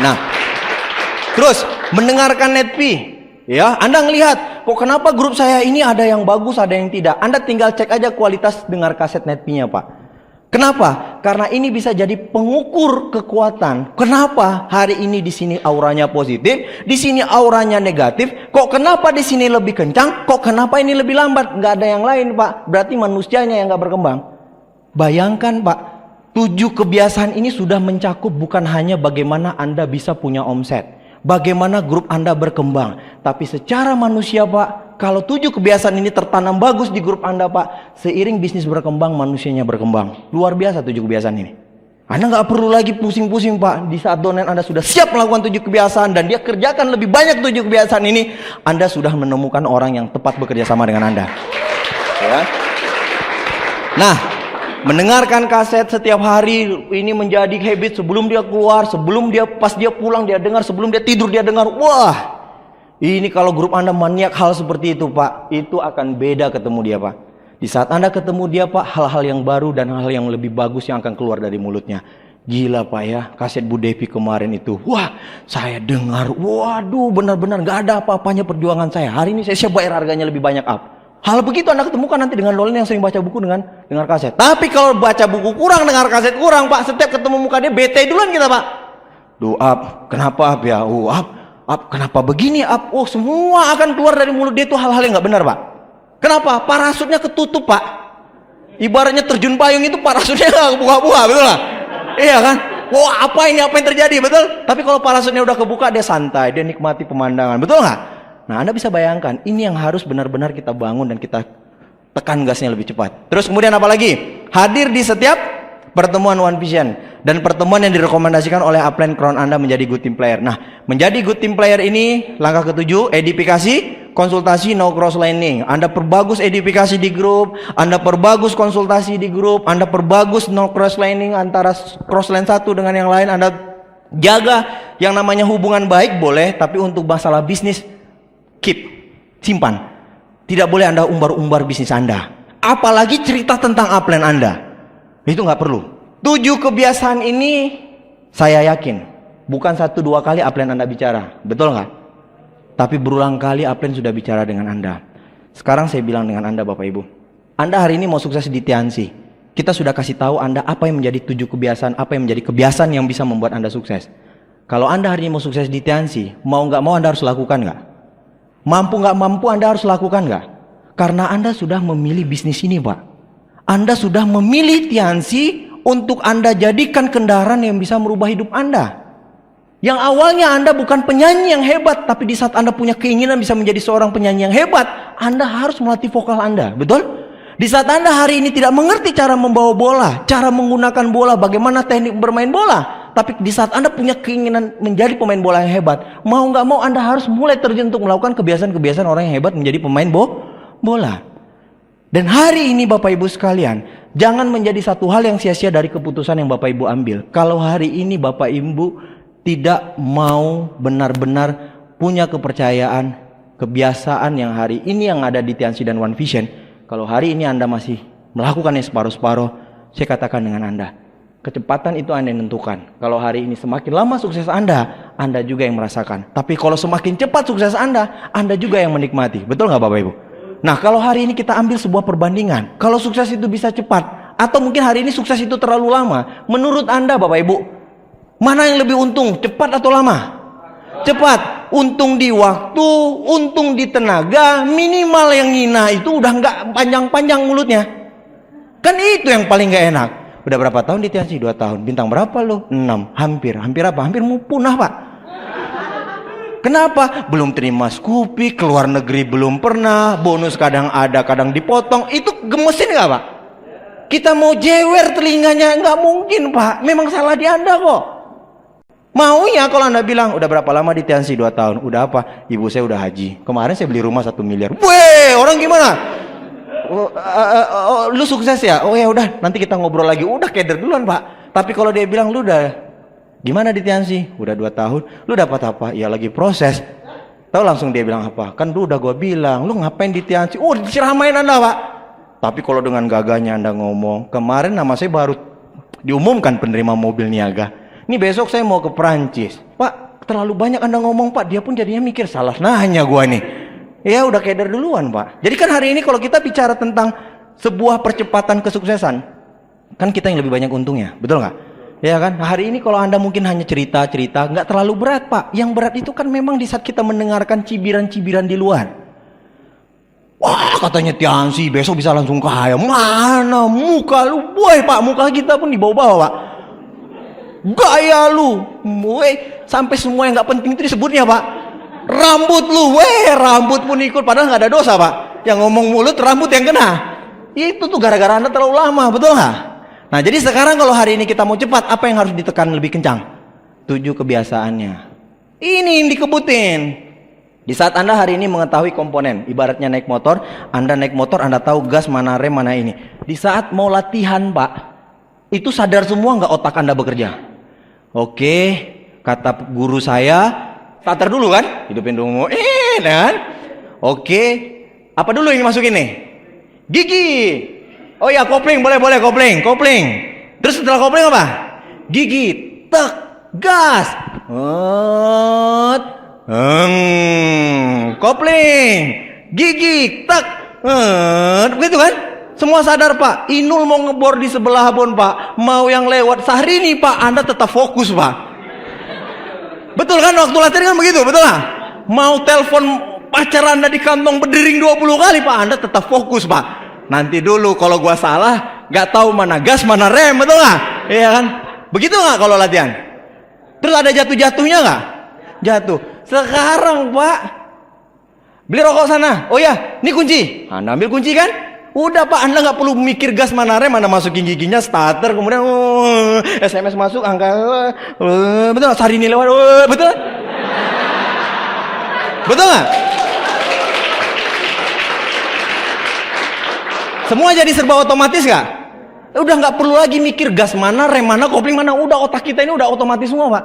Nah, terus mendengarkan netpi. Ya, Anda ngelihat, kok kenapa grup saya ini ada yang bagus, ada yang tidak. Anda tinggal cek aja kualitas dengar kaset netpi-nya, Pak. Kenapa? Karena ini bisa jadi pengukur kekuatan. Kenapa hari ini di sini auranya positif, di sini auranya negatif? Kok kenapa di sini lebih kencang? Kok kenapa ini lebih lambat? Nggak ada yang lain, Pak. Berarti manusianya yang nggak berkembang. Bayangkan, Pak, 7 kebiasaan ini sudah mencakup bukan hanya bagaimana Anda bisa punya omset, bagaimana grup Anda berkembang, tapi secara manusia, Pak. Kalau 7 kebiasaan ini tertanam bagus di grup Anda, Pak, seiring bisnis berkembang, manusianya berkembang. Luar biasa 7 kebiasaan ini. Anda nggak perlu lagi pusing-pusing, Pak. Di saat donen Anda sudah siap melakukan 7 kebiasaan dan dia kerjakan lebih banyak 7 kebiasaan ini, Anda sudah menemukan orang yang tepat bekerja sama dengan Anda. Ya. Nah, mendengarkan kaset setiap hari ini menjadi habit. Sebelum dia keluar, pas dia pulang dia dengar, sebelum dia tidur dia dengar. Wah, ini kalau grup Anda maniak hal seperti itu, Pak, itu akan beda ketemu dia, Pak. Di saat Anda ketemu dia, Pak, hal-hal yang baru dan hal yang lebih bagus yang akan keluar dari mulutnya. Gila, Pak, ya, kaset Bu Devi kemarin itu. Wah, saya dengar, waduh, benar-benar gak ada apa-apanya perjuangan saya. Hari ini saya siap bayar harganya lebih banyak up. Hal begitu Anda ketemukan nanti dengan Lolen yang sering baca buku dengan dengar kaset. Tapi kalau baca buku kurang, dengar kaset kurang, Pak, setiap ketemu muka dia bete duluan kita, Pak. Duh, kenapa up ya? Kenapa begini, Oh, semua akan keluar dari mulut dia itu hal-hal yang nggak benar, Pak. Kenapa? Parasutnya ketutup, Pak. Ibaratnya terjun payung itu parasutnya nggak buka-buka, betul nggak? Iya kan? Wah, apa yang terjadi, betul? Tapi kalau parasutnya udah kebuka, dia santai, dia nikmati pemandangan, betul nggak? Nah, Anda bisa bayangkan, ini yang harus benar-benar kita bangun dan kita tekan gasnya lebih cepat. Terus kemudian apa lagi? Hadir di setiap pertemuan One Vision dan pertemuan yang direkomendasikan oleh upline crown Anda menjadi good team player. Nah, menjadi good team player ini langkah ke-7, edifikasi, konsultasi, no cross lining. Anda perbagus edifikasi di grup, Anda perbagus konsultasi di grup, Anda perbagus no cross lining antara cross line satu dengan yang lain. Anda jaga yang namanya hubungan baik boleh, tapi untuk masalah bisnis simpan. Tidak boleh Anda umbar-umbar bisnis Anda. Apalagi cerita tentang upline Anda. Itu nggak perlu. 7 kebiasaan ini saya yakin bukan 1-2 kali upline Anda bicara, betul nggak? Tapi berulang kali upline sudah bicara dengan Anda. Sekarang saya bilang dengan Anda, Bapak Ibu, Anda hari ini mau sukses di Tiansi. Kita sudah kasih tahu Anda apa yang menjadi 7 kebiasaan, apa yang menjadi kebiasaan yang bisa membuat Anda sukses. Kalau Anda hari ini mau sukses di Tiansi, mau nggak mau Anda harus lakukan nggak? Mampu nggak mampu Anda harus lakukan nggak? Karena Anda sudah memilih bisnis ini, Pak. Anda sudah memilih Tiansi untuk Anda jadikan kendaraan yang bisa merubah hidup Anda. Yang awalnya Anda bukan penyanyi yang hebat, tapi di saat Anda punya keinginan bisa menjadi seorang penyanyi yang hebat, Anda harus melatih vokal Anda, betul? Di saat Anda hari ini tidak mengerti cara membawa bola, cara menggunakan bola, bagaimana teknik bermain bola, tapi di saat Anda punya keinginan menjadi pemain bola yang hebat, mau nggak mau Anda harus mulai terjun untuk melakukan kebiasaan-kebiasaan orang yang hebat menjadi pemain bola. Dan hari ini Bapak Ibu sekalian, jangan menjadi satu hal yang sia-sia dari keputusan yang Bapak Ibu ambil. Kalau hari ini Bapak Ibu tidak mau benar-benar punya kepercayaan, kebiasaan yang hari ini yang ada di Tiansi dan One Vision, kalau hari ini Anda masih melakukannya separuh-separuh, saya katakan dengan Anda, kecepatan itu Anda yang menentukan. Kalau hari ini semakin lama sukses Anda juga yang merasakan. Tapi kalau semakin cepat sukses Anda juga yang menikmati. Betul nggak Bapak Ibu? Nah, kalau hari ini kita ambil sebuah perbandingan, kalau sukses itu bisa cepat, atau mungkin hari ini sukses itu terlalu lama, menurut Anda Bapak Ibu, mana yang lebih untung, cepat atau lama? Cepat. Untung di waktu, untung di tenaga, minimal yang ngina itu udah nggak panjang-panjang mulutnya. Kan itu yang paling nggak enak. Udah berapa tahun di Tiansi? 2 tahun. Bintang berapa lo? 6. Hampir apa? Hampir mau punah, Pak. Kenapa? Belum terima Scoopy, keluar negeri belum pernah, bonus kadang ada, kadang dipotong. Itu gemesin nggak, Pak? Kita mau jewer telinganya, nggak mungkin, Pak. Memang salah di Anda kok. Maunya kalau Anda bilang, udah berapa lama di Tiansi? 2 tahun. Udah apa? Ibu saya udah haji. Kemarin saya beli rumah 1 miliar. Weh, orang gimana? Lu sukses ya? Oh ya udah, nanti kita ngobrol lagi. Udah keder duluan Pak. Tapi kalau dia bilang, lu udah gimana di Tiansi? Udah 2 tahun. Lu dapat apa? Ya lagi proses. Tahu langsung dia bilang apa? Kan lu udah gua bilang, lu ngapain di Tiansi? Oh, diceramain Anda Pak. Tapi kalau dengan gagahnya Anda ngomong, kemarin nama saya baru diumumkan penerima mobil niaga. Ini besok saya mau ke Perancis. Pak, terlalu banyak Anda ngomong Pak. Dia pun jadinya mikir, salah nanya gua nih. Ya udah keder duluan Pak. Jadi kan hari ini kalau kita bicara tentang sebuah percepatan kesuksesan, kan kita yang lebih banyak untungnya, betul nggak? Ya kan, hari ini kalau Anda mungkin hanya cerita-cerita, nggak terlalu berat Pak. Yang berat itu kan memang di saat kita mendengarkan cibiran-cibiran di luar. Wah katanya Tiansi besok bisa langsung kaya. Mana muka lu, boy Pak, muka kita pun dibawa-bawa Pak. Gaya lu, boy, sampai semua yang nggak penting itu disebutnya Pak. Rambut lu, rambut pun ikut, padahal nggak ada dosa Pak. Yang ngomong mulut, rambut yang kena. Itu tuh gara-gara Anda terlalu lama, betul nggak? Nah jadi sekarang kalau hari ini kita mau cepat, apa yang harus ditekan lebih kencang? 7 kebiasaannya. Ini yang dikebutin. Di saat Anda hari ini mengetahui komponen, ibaratnya naik motor, Anda naik motor, Anda tahu gas, mana rem, mana ini. Di saat mau latihan Pak, itu sadar semua nggak otak Anda bekerja? Oke, kata guru saya, starter dulu kan? Hidupin dulu, kan? Oke, apa dulu yang dimasukin nih? Gigi. Oh ya, kopling, boleh kopling. Terus setelah kopling apa? Gigi, tek, gas. Kopling, gigi, tek. Begitu kan? Semua sadar Pak. Inul mau ngebor di sebelah Habon Pak. Mau yang lewat sehari ini Pak, Anda tetap fokus Pak. Betul kan, waktu latihan kan begitu, betul nggak? Mau telepon pacar Anda di kantong berdering 20 kali Pak, Anda tetap fokus Pak. Nanti dulu kalau gua salah, nggak tahu mana gas mana rem, betul nggak? Iya kan? Begitu nggak kalau latihan? Terus ada jatuh-jatuhnya nggak? Jatuh. Sekarang Pak, beli rokok sana. Oh ya, ini kunci. Anda ambil kunci kan? Udah Pak, Anda nggak perlu mikir gas mana rem, Anda masukin giginya, starter, kemudian SMS masuk, angka, betul? Sehari ini lewat, betul? Betul nggak? Semua jadi serba otomatis gak? Udah nggak perlu lagi mikir gas mana, rem mana, kopling mana. Udah otak kita ini udah otomatis semua Pak.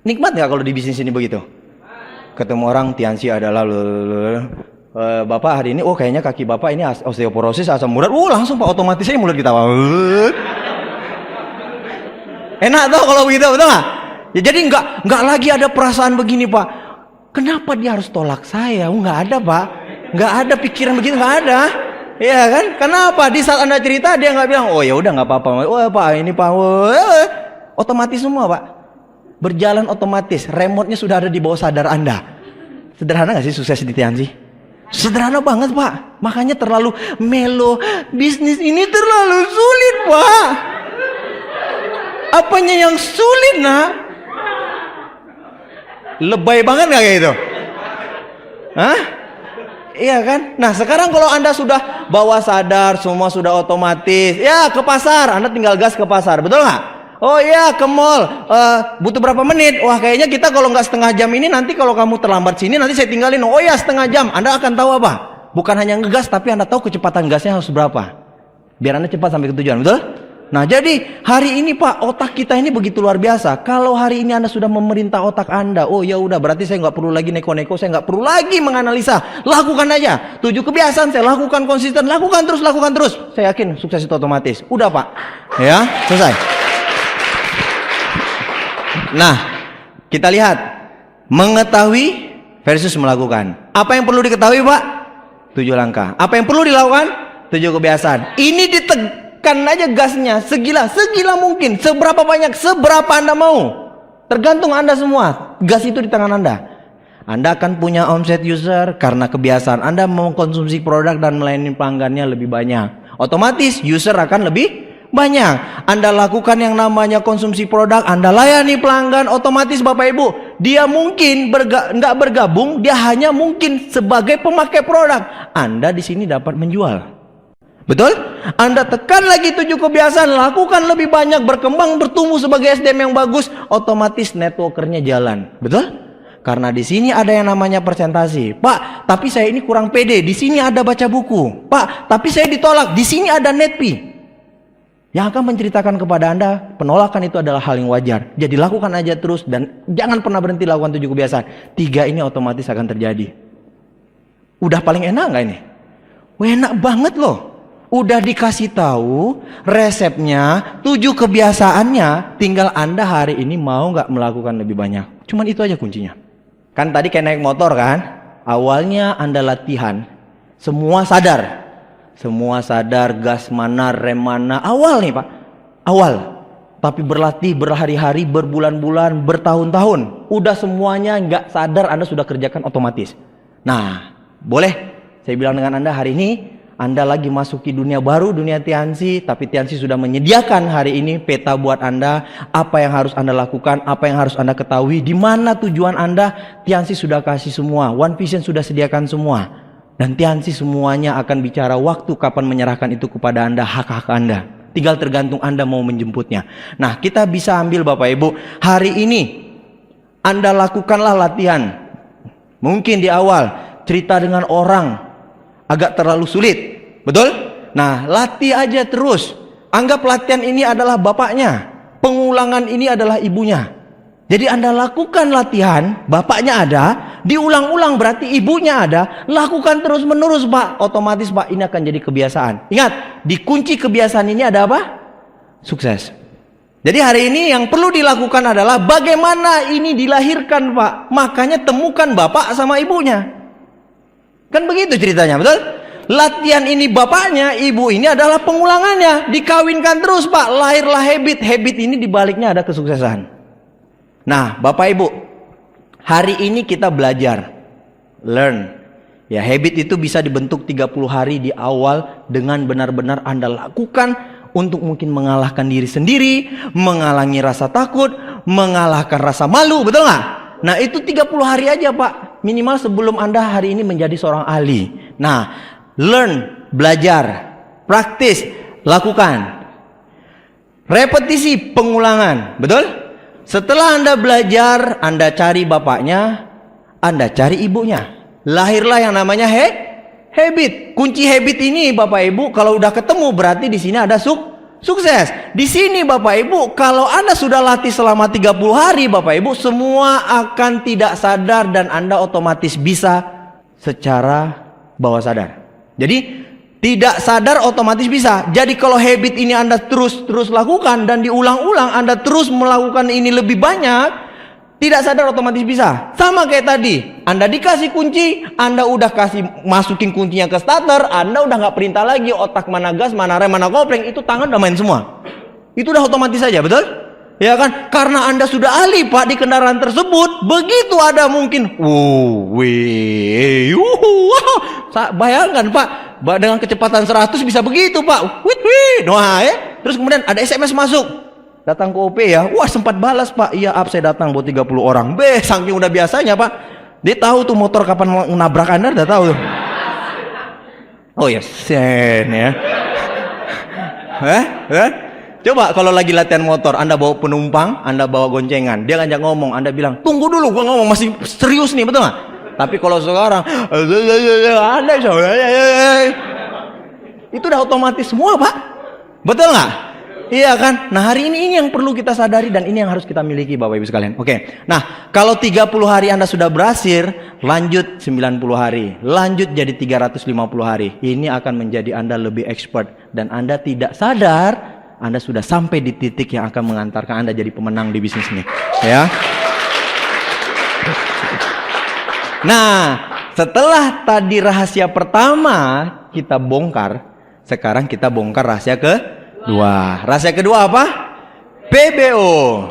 Nikmat gak kalau di bisnis ini begitu? Ketemu orang, Tiansi adalah Bapak hari ini, oh kayaknya kaki Bapak ini osteoporosis, asam urat. Langsung Pak, otomatis aja mulut kita. Enak tuh kalau begitu, betul gak? Ya, jadi nggak lagi ada perasaan begini Pak. Kenapa dia harus tolak saya? Nggak ada Pak. Nggak ada pikiran begitu, nggak ada. Iya kan? Kenapa? Di saat Anda cerita dia nggak bilang, oh ya udah nggak apa-apa. Oh Pak ini Pak, otomatis semua Pak. Berjalan otomatis. Remote-nya sudah ada di bawah sadar Anda. Sederhana nggak sih sukses di Tiansi? Sederhana banget Pak. Makanya terlalu melo. Bisnis ini terlalu sulit Pak. Apanya yang sulit nak? Lebay banget nggak kayak gitu? Hah? Iya kan? Nah sekarang kalau Anda sudah bawa sadar, semua sudah otomatis. Ya ke pasar, Anda tinggal gas ke pasar, betul nggak? Oh iya ke mall, butuh berapa menit? Wah kayaknya kita kalau nggak setengah jam ini, nanti kalau kamu terlambat sini nanti saya tinggalin. Oh iya setengah jam, Anda akan tahu apa? Bukan hanya ngegas, tapi Anda tahu kecepatan gasnya harus berapa. Biar Anda cepat sampai ke tujuan, betul? Nah jadi hari ini Pak, otak kita ini begitu luar biasa. Kalau hari ini Anda sudah memerintah otak Anda, oh ya udah berarti saya nggak perlu lagi neko-neko, saya nggak perlu lagi menganalisa, lakukan aja. 7 kebiasaan saya lakukan konsisten, lakukan terus. Saya yakin sukses itu otomatis. Udah Pak, ya selesai. Nah kita lihat mengetahui versus melakukan. Apa yang perlu diketahui Pak? 7 langkah. Apa yang perlu dilakukan? 7 kebiasaan. Ini kan aja gasnya segila mungkin, seberapa banyak, seberapa Anda mau, tergantung Anda semua. Gas itu di tangan Anda. Anda akan punya omset user karena kebiasaan Anda mau konsumsi produk dan melayani pelanggannya lebih banyak. Otomatis user akan lebih banyak. Anda lakukan yang namanya konsumsi produk, Anda layani pelanggan, otomatis Bapak Ibu, dia mungkin nggak bergabung, dia hanya mungkin sebagai pemakai produk. Anda di sini dapat menjual. Betul? Anda tekan lagi 7 kebiasaan, lakukan lebih banyak, berkembang, bertumbuh sebagai SDM yang bagus, otomatis networkernya jalan. Betul? Karena di sini ada yang namanya presentasi. Pak, tapi saya ini kurang pede. Di sini ada baca buku. Pak, tapi saya ditolak. Di sini ada netpi. Yang akan menceritakan kepada Anda, penolakan itu adalah hal yang wajar. Jadi lakukan aja terus dan jangan pernah berhenti lakukan 7 kebiasaan. 3 ini otomatis akan terjadi. Udah paling enak nggak ini? Enak banget loh. Udah dikasih tahu resepnya, 7 kebiasaannya. Tinggal Anda hari ini mau nggak melakukan lebih banyak. Cuman itu aja kuncinya. Kan tadi kayak naik motor kan? Awalnya Anda latihan, semua sadar. Semua sadar gas mana, rem mana. Awal nih Pak, awal. Tapi berlatih berhari-hari, berbulan-bulan, bertahun-tahun. Udah semuanya nggak sadar Anda sudah kerjakan otomatis. Nah, boleh saya bilang dengan Anda hari ini, Anda lagi masuki dunia baru, dunia Tianxi. Tapi Tianxi sudah menyediakan hari ini peta buat Anda. Apa yang harus Anda lakukan, apa yang harus Anda ketahui, di mana tujuan Anda. Tianxi sudah kasih semua, One Vision sudah sediakan semua. Dan Tianxi semuanya akan bicara waktu kapan menyerahkan itu kepada Anda, hak-hak Anda. Tinggal tergantung Anda mau menjemputnya. Nah, kita bisa ambil Bapak Ibu, hari ini Anda lakukanlah latihan. Mungkin di awal cerita dengan orang agak terlalu sulit, betul? Nah, latih aja terus. Anggap latihan ini adalah bapaknya, pengulangan ini adalah ibunya. Jadi Anda lakukan latihan, bapaknya ada, diulang-ulang berarti ibunya ada, lakukan terus menerus Pak. Otomatis Pak ini akan jadi kebiasaan. Ingat, di kunci kebiasaan ini ada apa? Sukses. Jadi hari ini yang perlu dilakukan adalah bagaimana ini dilahirkan Pak. Makanya temukan bapak sama ibunya. Kan begitu ceritanya, betul? Latihan ini bapaknya, ibu ini adalah pengulangannya. Dikawinkan terus Pak, lahirlah habit. Habit ini dibaliknya ada kesuksesan. Nah, Bapak Ibu, hari ini kita belajar, learn. Ya, habit itu bisa dibentuk 30 hari di awal dengan benar-benar Anda lakukan untuk mungkin mengalahkan diri sendiri, menghalangi rasa takut, mengalahkan rasa malu, betul nggak? Nah, itu 30 hari aja Pak, minimal sebelum Anda hari ini menjadi seorang ahli. Nah, learn, belajar, praktis, lakukan. Repetisi, pengulangan, betul? Setelah Anda belajar, Anda cari bapaknya, Anda cari ibunya. Lahirlah yang namanya habit. Kunci habit ini Bapak Ibu, kalau udah ketemu berarti di sini ada sukses. Di sini Bapak Ibu, kalau Anda sudah latih selama 30 hari Bapak Ibu, semua akan tidak sadar dan Anda otomatis bisa secara bawah sadar. Jadi tidak sadar otomatis bisa. Jadi kalau habit ini Anda terus lakukan dan diulang-ulang, Anda terus melakukan ini lebih banyak, tidak sadar otomatis bisa. Sama kayak tadi, Anda dikasih kunci, Anda udah masukin kuncinya ke starter, Anda udah nggak perintah lagi otak mana gas, mana rem, mana kopling, itu tangan udah main semua. Itu udah otomatis saja, betul? Ya kan? Karena Anda sudah ahli Pak di kendaraan tersebut, begitu ada mungkin, bayangkan Pak, dengan kecepatan 100 bisa begitu Pak. Wah, ya. Terus kemudian ada SMS masuk, datang ke OP ya. Wah, sempat balas Pak. Iya, saya datang buat 30 orang. Saking udah biasanya Pak. Dia tahu tuh motor kapan mau nabrak Anda, udah tahu tuh. Oh ya, sen ya. Coba kalau lagi latihan motor, Anda bawa penumpang, Anda bawa goncengan, dia ngajak ngomong, Anda bilang, tunggu dulu, gua ngomong, masih serius nih, betul nggak? Tapi kalau sekarang, itu udah otomatis semua Pak, betul nggak? Iya kan? Nah hari ini yang perlu kita sadari dan ini yang harus kita miliki Bapak Ibu sekalian. Oke. Nah kalau 30 hari Anda sudah berhasil, lanjut 90 hari, lanjut jadi 350 hari. Ini akan menjadi Anda lebih expert dan Anda tidak sadar Anda sudah sampai di titik yang akan mengantarkan Anda jadi pemenang di bisnis ini. Ya. Nah setelah tadi rahasia pertama kita bongkar, sekarang kita bongkar rahasia kedua. Rahasia kedua apa? PBO.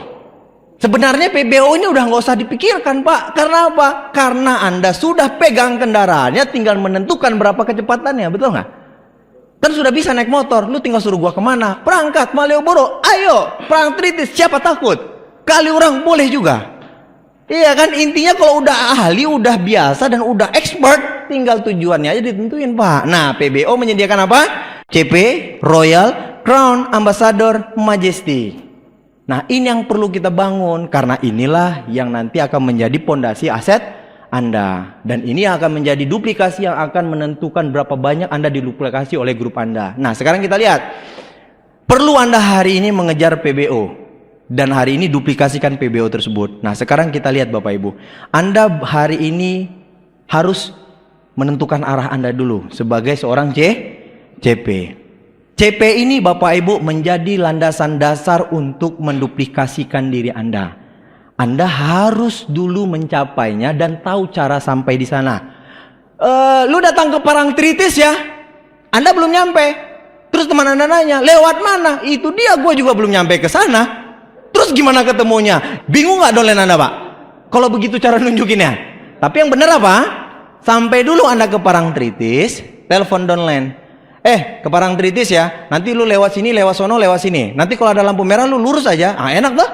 Sebenarnya PBO ini udah nggak usah dipikirkan Pak. Karena apa? Karena Anda sudah pegang kendaraannya, tinggal menentukan berapa kecepatannya, betul nggak? Kan sudah bisa naik motor, lu tinggal suruh gua kemana? Perangkat, Malioboro, ayo, perang Tritis, siapa takut? Kali orang boleh juga. Iya kan, intinya kalau udah ahli, udah biasa dan udah expert, tinggal tujuannya aja ditentuin Pak. Nah, PBO menyediakan apa? CP, Royal, Crown, Ambassador, Majesty. Nah, ini yang perlu kita bangun, karena inilah yang nanti akan menjadi pondasi aset Anda. Dan ini akan menjadi duplikasi yang akan menentukan berapa banyak Anda diduplikasi oleh grup Anda. Nah, sekarang kita lihat. Perlu Anda hari ini mengejar PBO. Dan hari ini duplikasikan PBO tersebut. Nah, sekarang kita lihat Bapak Ibu. Anda hari ini harus menentukan arah Anda dulu sebagai seorang CP. CP ini Bapak Ibu menjadi landasan dasar untuk menduplikasikan diri Anda. Anda harus dulu mencapainya dan tahu cara sampai di sana. Lu datang ke Parangtritis ya, Anda belum nyampe. Terus teman Anda nanya, lewat mana? Itu dia, gue juga belum nyampe ke sana. Terus gimana ketemunya? Bingung nggak dolen Anda, Pak? Kalau begitu cara nunjukinnya. Tapi yang benar apa? Sampai dulu Anda ke Parangtritis, telepon downline. Ke Parangtritis ya, nanti lu lewat sini, lewat sono, lewat sini. Nanti kalau ada lampu merah lu lurus aja. Enak tuh?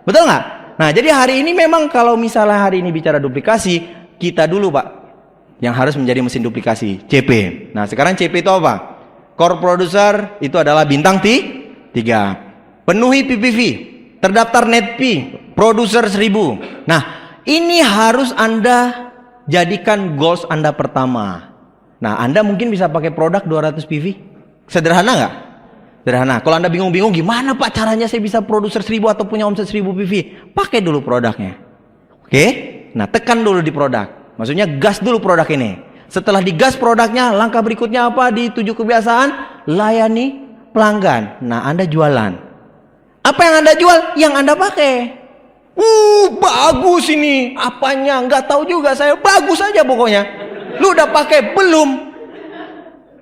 Betul nggak? Nah, jadi hari ini memang kalau misalnya hari ini bicara duplikasi, kita dulu Pak yang harus menjadi mesin duplikasi, CP. Nah, sekarang CP itu apa? Core Producer itu adalah bintang 3. Penuhi PPV, terdaftar NetP, Producer 1000. Nah, ini harus Anda jadikan goals Anda pertama. Nah, Anda mungkin bisa pakai produk 200 PV. Sederhana nggak? Sederhana. Kalau Anda bingung-bingung gimana Pak caranya saya bisa produser 1000 atau punya omset 1000 PV? Pakai dulu produknya. Oke? Nah, tekan dulu di produk. Maksudnya gas dulu produk ini. Setelah digas produknya, langkah berikutnya apa? Di 7 kebiasaan, layani pelanggan. Nah, Anda jualan. Apa yang Anda jual? Yang Anda pakai. Bagus ini. Apanya? Nggak tahu juga saya. Bagus aja pokoknya. Lu udah pakai belum?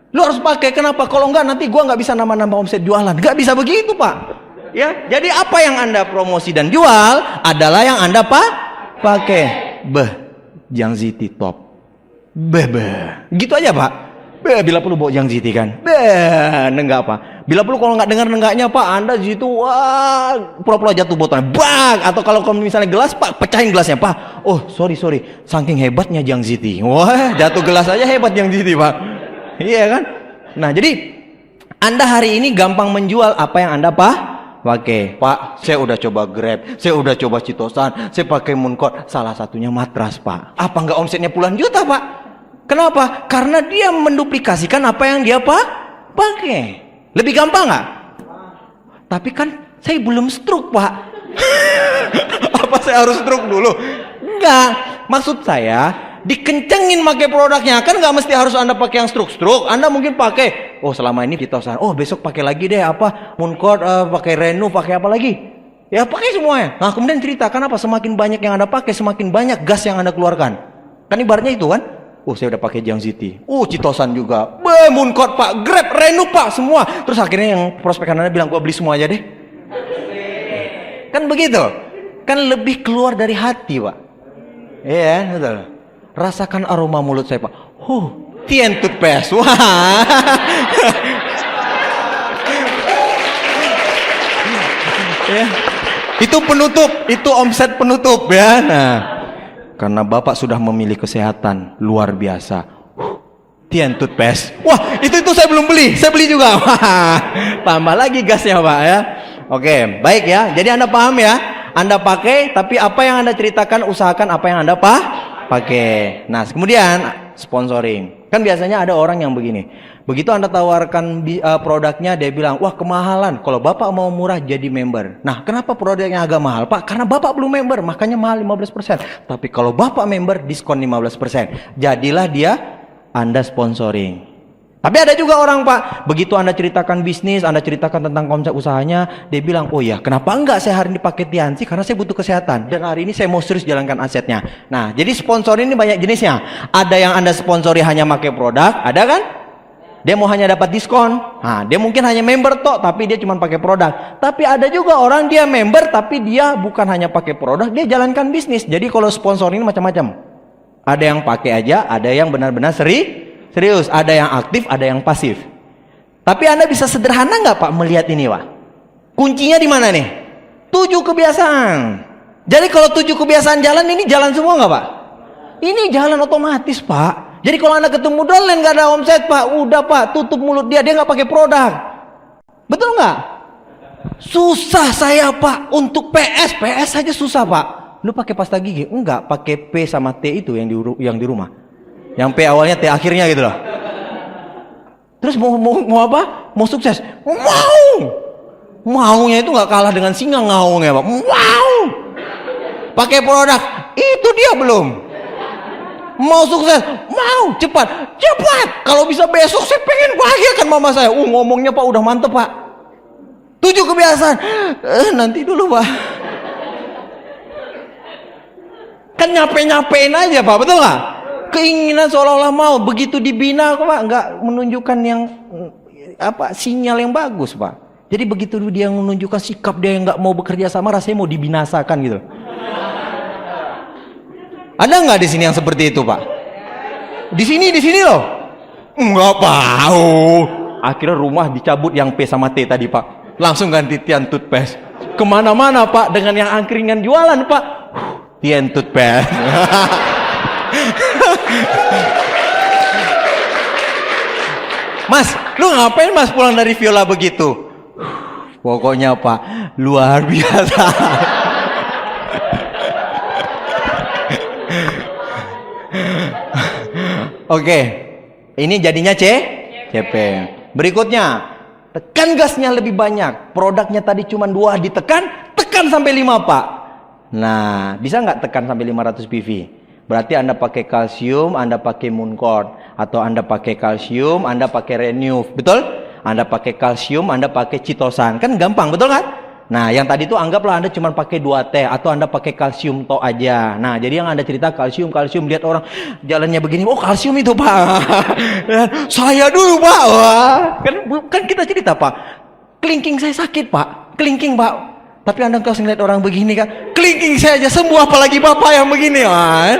Lu harus pakai. Kenapa? Kalau enggak nanti gua nggak bisa nambah-nambah omset jualan. Nggak bisa begitu Pak. Ya, jadi apa yang Anda promosi dan jual adalah yang Anda pakai. Jiang Ziti top. Gitu aja Pak. Bila perlu bawa Jiang Ziti kan. Nenggak apa. Bila perlu kalau nggak dengar nenggaknya Pak, Anda situ pura-pura jatuh botolnya. Atau kalau misalnya gelas Pak, pecahin gelasnya Pak. Oh sorry, saking hebatnya Jiang Ziti. Wah, jatuh gelas aja hebat Jiang Ziti Pak. Iya kan? Nah, jadi Anda hari ini gampang menjual apa yang Anda pakai. Pak, saya udah coba Grab, saya udah coba Citosan, saya pakai Mooncode, salah satunya matras Pak. Apa nggak omsetnya puluhan juta Pak? Kenapa? Karena dia menduplikasikan apa yang dia pakai. Lebih gampang nggak? Tapi kan saya belum stroke Pak. Apa saya harus stroke dulu? Enggak. Maksud saya dikencengin pakai produknya. Kan nggak mesti harus Anda pakai yang stroke. Anda mungkin pakai. Oh selama ini kita usaha. Oh besok pakai lagi deh apa? Mooncode, pakai Renu, pakai apa lagi? Ya pakai semuanya. Nah kemudian cerita kenapa semakin banyak yang Anda pakai, semakin banyak gas yang Anda keluarkan. Kan ibaratnya itu kan? Oh saya udah pakai Jiang Ziti. Citosan juga. Mooncode Pak, Grab, Renu Pak, semua. Terus akhirnya yang prospek Anda bilang gua beli semua aja deh. Kan begitu. Kan lebih keluar dari hati Pak. Iya betul. Rasakan aroma mulut saya Pak. Tien toothpaste. Wah. Ya. Itu penutup, itu omset penutup ya. Nah, karena Bapak sudah memilih kesehatan luar biasa. Tien toothpaste. Wah, itu saya belum beli. Saya beli juga. Wah, tambah lagi gasnya Pak ya. Oke, baik ya. Jadi Anda paham ya. Anda pakai, tapi apa yang Anda ceritakan, usahakan apa yang Anda pakai. Nah, kemudian sponsoring. Kan biasanya ada orang yang begini. Begitu Anda tawarkan produknya, dia bilang, wah kemahalan. Kalau Bapak mau murah, jadi member. Nah, kenapa produknya agak mahal? Pak, karena Bapak belum member, makanya mahal 15%. Tapi kalau Bapak member, diskon 15%. Jadilah dia Anda sponsoring. Tapi ada juga orang Pak, begitu Anda ceritakan bisnis, Anda ceritakan tentang konsep usahanya, dia bilang, oh ya kenapa enggak saya hari ini pakai Tiansi, karena saya butuh kesehatan. Dan hari ini saya mau serius jalankan asetnya. Nah, jadi sponsor ini banyak jenisnya. Ada yang Anda sponsori hanya pakai produk, ada kan? Dia mau hanya dapat diskon. Nah, dia mungkin hanya member tok, tapi dia cuma pakai produk. Tapi ada juga orang dia member, tapi dia bukan hanya pakai produk, dia jalankan bisnis. Jadi kalau sponsor ini macam-macam. Ada yang pakai aja, ada yang benar-benar serius, ada yang aktif, ada yang pasif. Tapi Anda bisa sederhana nggak Pak melihat ini Pak? Kuncinya di mana nih? 7 kebiasaan. Jadi kalau 7 kebiasaan jalan, ini jalan semua nggak Pak? Ini jalan otomatis Pak. Jadi kalau Anda ketemu dolen nggak ada omset Pak, udah Pak, tutup mulut dia nggak pakai produk. Betul nggak? Susah saya Pak untuk PS saja susah Pak. Lu pakai pasta gigi? Enggak, pakai P sama T itu yang di rumah. Yang P awalnya T akhirnya gitu loh. Terus mau apa? Mau sukses? Maunya itu nggak kalah dengan singa ngaung ya Pak. Pakai produk itu dia belum. Mau sukses, mau cepat. Kalau bisa besok saya pengen bahagiakan mama saya. Ngomongnya Pak udah mantep Pak. 7 kebiasaan. Nanti dulu Pak. Kan nyapein aja Pak, betul nggak? Keinginan seolah-olah mau, begitu dibina Pak, nggak menunjukkan yang sinyal yang bagus Pak. Jadi begitu dia menunjukkan sikap dia yang nggak mau bekerja sama, rasanya mau dibinasakan gitu. Ada nggak di sini yang seperti itu Pak? Di sini loh. Nggak tahu. Akhirnya rumah dicabut yang P sama T tadi Pak. Langsung ganti Tian toothpaste. Kemana-mana Pak dengan yang angkringan jualan Pak. Tian toothpaste. Mas, lu ngapain Mas pulang dari Viola begitu? Pokoknya Pak, luar biasa. Oke, ini jadinya CP. Berikutnya, tekan gasnya lebih banyak. Produknya tadi cuma 2 ditekan, tekan sampai 5 Pak. Nah, bisa nggak tekan sampai 500 PV? Berarti Anda pakai kalsium, Anda pakai Mooncort. Atau Anda pakai kalsium, Anda pakai Renew. Betul? Anda pakai kalsium, Anda pakai Citosan. Kan gampang, betul kan? Nah, yang tadi itu anggaplah Anda cuma pakai 2T. Atau Anda pakai kalsium to aja. Nah, jadi yang Anda cerita kalsium. Lihat orang jalannya begini. Oh, kalsium itu Pak. Saya dulu Pak. Wah. Kan kita cerita Pak. Kelingking saya sakit Pak. Kelingking Pak. Tapi Anda kalau ngeliat orang begini kan, kelingking saya aja sembuh, apalagi Bapak yang begini kan.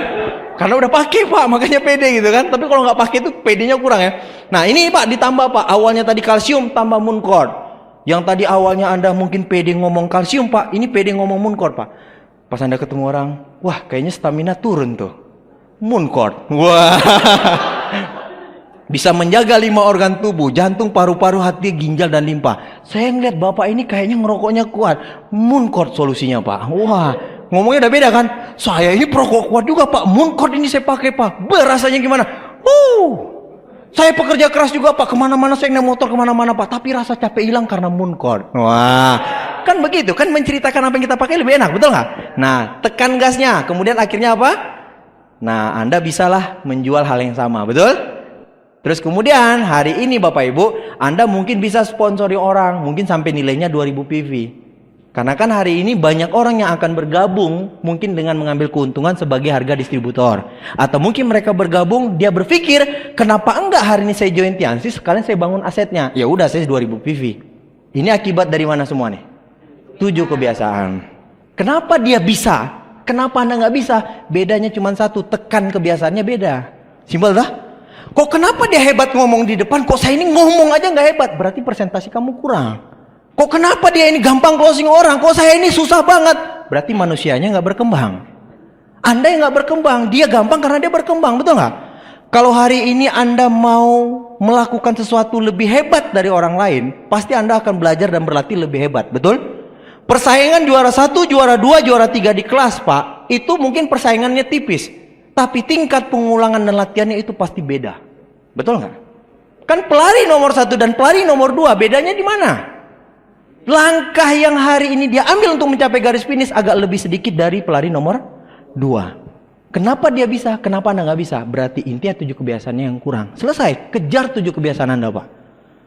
Karena udah pakai Pak, makanya pede gitu kan. Tapi kalau nggak pakai itu pedenya kurang ya. Nah ini Pak ditambah Pak, awalnya tadi kalsium tambah Mooncort. Yang tadi awalnya Anda mungkin pede ngomong kalsium Pak, ini pede ngomong Mooncort Pak. Pas Anda ketemu orang, wah kayaknya stamina turun tuh. Mooncort, wah. Bisa menjaga 5 organ tubuh, jantung, paru-paru, hati, ginjal, dan limpa. Saya ngeliat Bapak ini kayaknya ngerokoknya kuat. Mooncort solusinya Pak. Wah, ngomongnya udah beda kan? Saya ini perokok kuat juga Pak. Mooncort ini saya pakai Pak. Berasanya gimana? Saya pekerja keras juga Pak. Kemana-mana saya naik motor kemana-mana Pak. Tapi rasa capek hilang karena Mooncort. Wah, kan begitu. Kan menceritakan apa yang kita pakai lebih enak, betul nggak? Nah, tekan gasnya. Kemudian akhirnya apa? Nah, Anda bisalah menjual hal yang sama, betul? Terus kemudian hari ini Bapak Ibu, Anda mungkin bisa sponsori orang, mungkin sampai nilainya 2000 PV. Karena kan hari ini banyak orang yang akan bergabung mungkin dengan mengambil keuntungan sebagai harga distributor. Atau mungkin mereka bergabung, dia berpikir, kenapa enggak hari ini saya join Tiansi, sekalian saya bangun asetnya. Ya udah saya 2000 PV. Ini akibat dari mana semua nih? 7 kebiasaan. Kenapa dia bisa? Kenapa Anda nggak bisa? Bedanya cuma satu, tekan kebiasaannya beda. Simpel dah? Kok kenapa dia hebat ngomong di depan, kok saya ini ngomong aja nggak hebat? Berarti presentasi kamu kurang. Kok kenapa dia ini gampang closing orang, kok saya ini susah banget? Berarti manusianya nggak berkembang. Anda yang nggak berkembang, dia gampang karena dia berkembang, betul nggak? Kalau hari ini Anda mau melakukan sesuatu lebih hebat dari orang lain, pasti Anda akan belajar dan berlatih lebih hebat, betul? Persaingan juara 1, juara 2, juara 3 di kelas Pak, itu mungkin persaingannya tipis. Tapi tingkat pengulangan dan latihannya itu pasti beda. Betul nggak? Kan pelari nomor 1 dan pelari nomor 2, bedanya di mana? Langkah yang hari ini dia ambil untuk mencapai garis finish agak lebih sedikit dari pelari nomor 2. Kenapa dia bisa? Kenapa Anda nggak bisa? Berarti intinya 7 kebiasaannya yang kurang. Selesai, kejar 7 kebiasaan Anda Pak.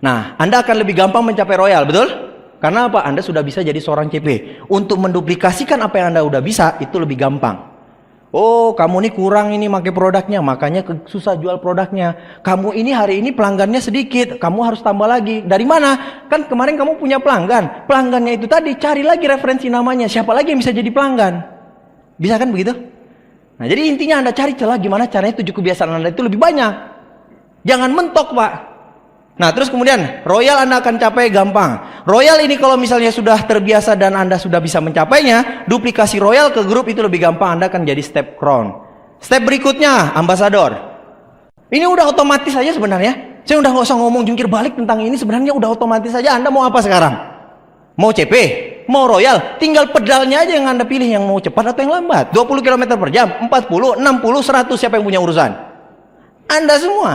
Nah, Anda akan lebih gampang mencapai royal, betul? Karena apa? Anda sudah bisa jadi seorang CP. Untuk menduplikasikan apa yang Anda udah bisa, itu lebih gampang. Oh, kamu ini kurang ini pakai produknya, makanya susah jual produknya. Kamu ini hari ini pelanggannya sedikit, kamu harus tambah lagi. Dari mana? Kan kemarin kamu punya pelanggan. Pelanggannya itu tadi, cari lagi referensi namanya. Siapa lagi yang bisa jadi pelanggan? Bisa kan begitu? Nah, jadi intinya Anda cari celah gimana caranya 7 kebiasaan Anda itu lebih banyak. Jangan mentok, Pak. Nah, terus kemudian royal Anda akan capai gampang. Royal ini kalau misalnya sudah terbiasa dan Anda sudah bisa mencapainya, duplikasi royal ke grup itu lebih gampang. Anda akan jadi step crown. Step berikutnya, ambasador. Ini udah otomatis saja sebenarnya. Saya udah nggak usah ngomong jungkir balik tentang ini, sebenarnya udah otomatis saja. Anda mau apa sekarang? Mau CP, mau Royal, tinggal pedalnya aja yang Anda pilih, yang mau cepat atau yang lambat. 20 km per jam, 40, 60, 100, siapa yang punya urusan? Anda semua.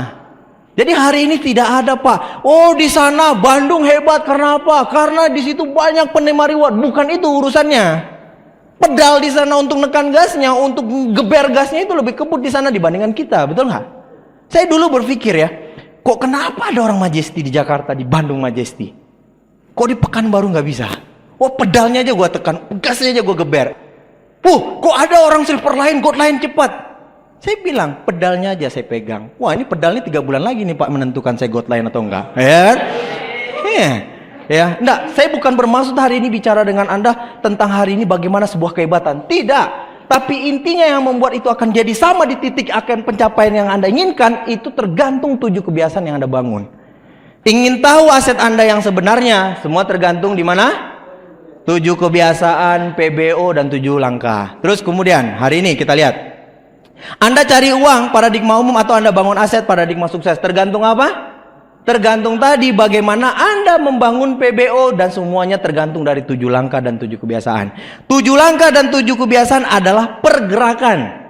Jadi hari ini tidak ada, Pak. Oh, di sana Bandung hebat karena apa? Karena di situ banyak penerima reward. Bukan itu urusannya. Pedal di sana untuk nekan gasnya, untuk geber gasnya itu lebih kebut di sana dibandingkan kita, betul nggak? Saya dulu berpikir ya, kok kenapa ada orang Majesty di Jakarta, di Bandung Majesty? Kok di Pekanbaru nggak bisa? Oh, pedalnya aja gua tekan, gasnya aja gua geber. Kok ada orang Silver Line, Gold Line cepat? Saya bilang, pedalnya aja saya pegang. Wah, ini pedalnya 3 bulan lagi nih Pak menentukan saya Gold Line atau enggak. Ya, enggak, saya bukan bermaksud hari ini bicara dengan Anda tentang hari ini bagaimana sebuah kehebatan. Tidak. Tapi intinya yang membuat itu akan jadi sama di titik akan pencapaian yang Anda inginkan, itu tergantung 7 kebiasaan yang Anda bangun. Ingin tahu aset Anda yang sebenarnya, semua tergantung di mana? 7 kebiasaan, PBO, dan 7 langkah. Terus kemudian, hari ini kita lihat. Anda cari uang, paradigma umum, atau Anda bangun aset, paradigma sukses. Tergantung apa? Tergantung tadi bagaimana Anda membangun PBO, dan semuanya tergantung dari 7 langkah dan 7 kebiasaan. 7 langkah dan 7 kebiasaan adalah pergerakan.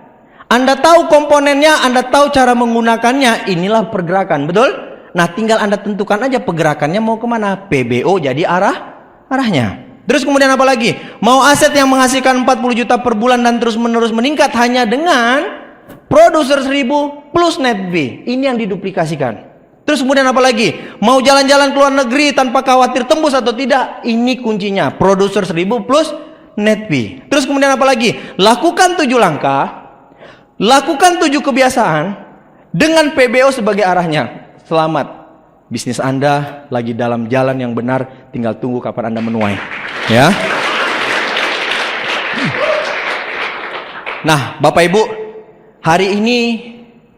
Anda tahu komponennya, Anda tahu cara menggunakannya, inilah pergerakan, betul? Nah, tinggal Anda tentukan aja pergerakannya mau kemana. PBO jadi arahnya. Terus kemudian apa lagi? Mau aset yang menghasilkan 40 juta per bulan dan terus menerus meningkat hanya dengan produser 1000 plus net B. Ini yang diduplikasikan. Terus kemudian apa lagi? Mau jalan-jalan ke luar negeri tanpa khawatir tembus atau tidak? Ini kuncinya. Produser 1000 plus net B. Terus kemudian apa lagi? Lakukan 7 langkah. Lakukan 7 kebiasaan dengan PBO sebagai arahnya. Selamat, bisnis Anda lagi dalam jalan yang benar, tinggal tunggu kapan Anda menuai. Ya. Nah, Bapak Ibu, hari ini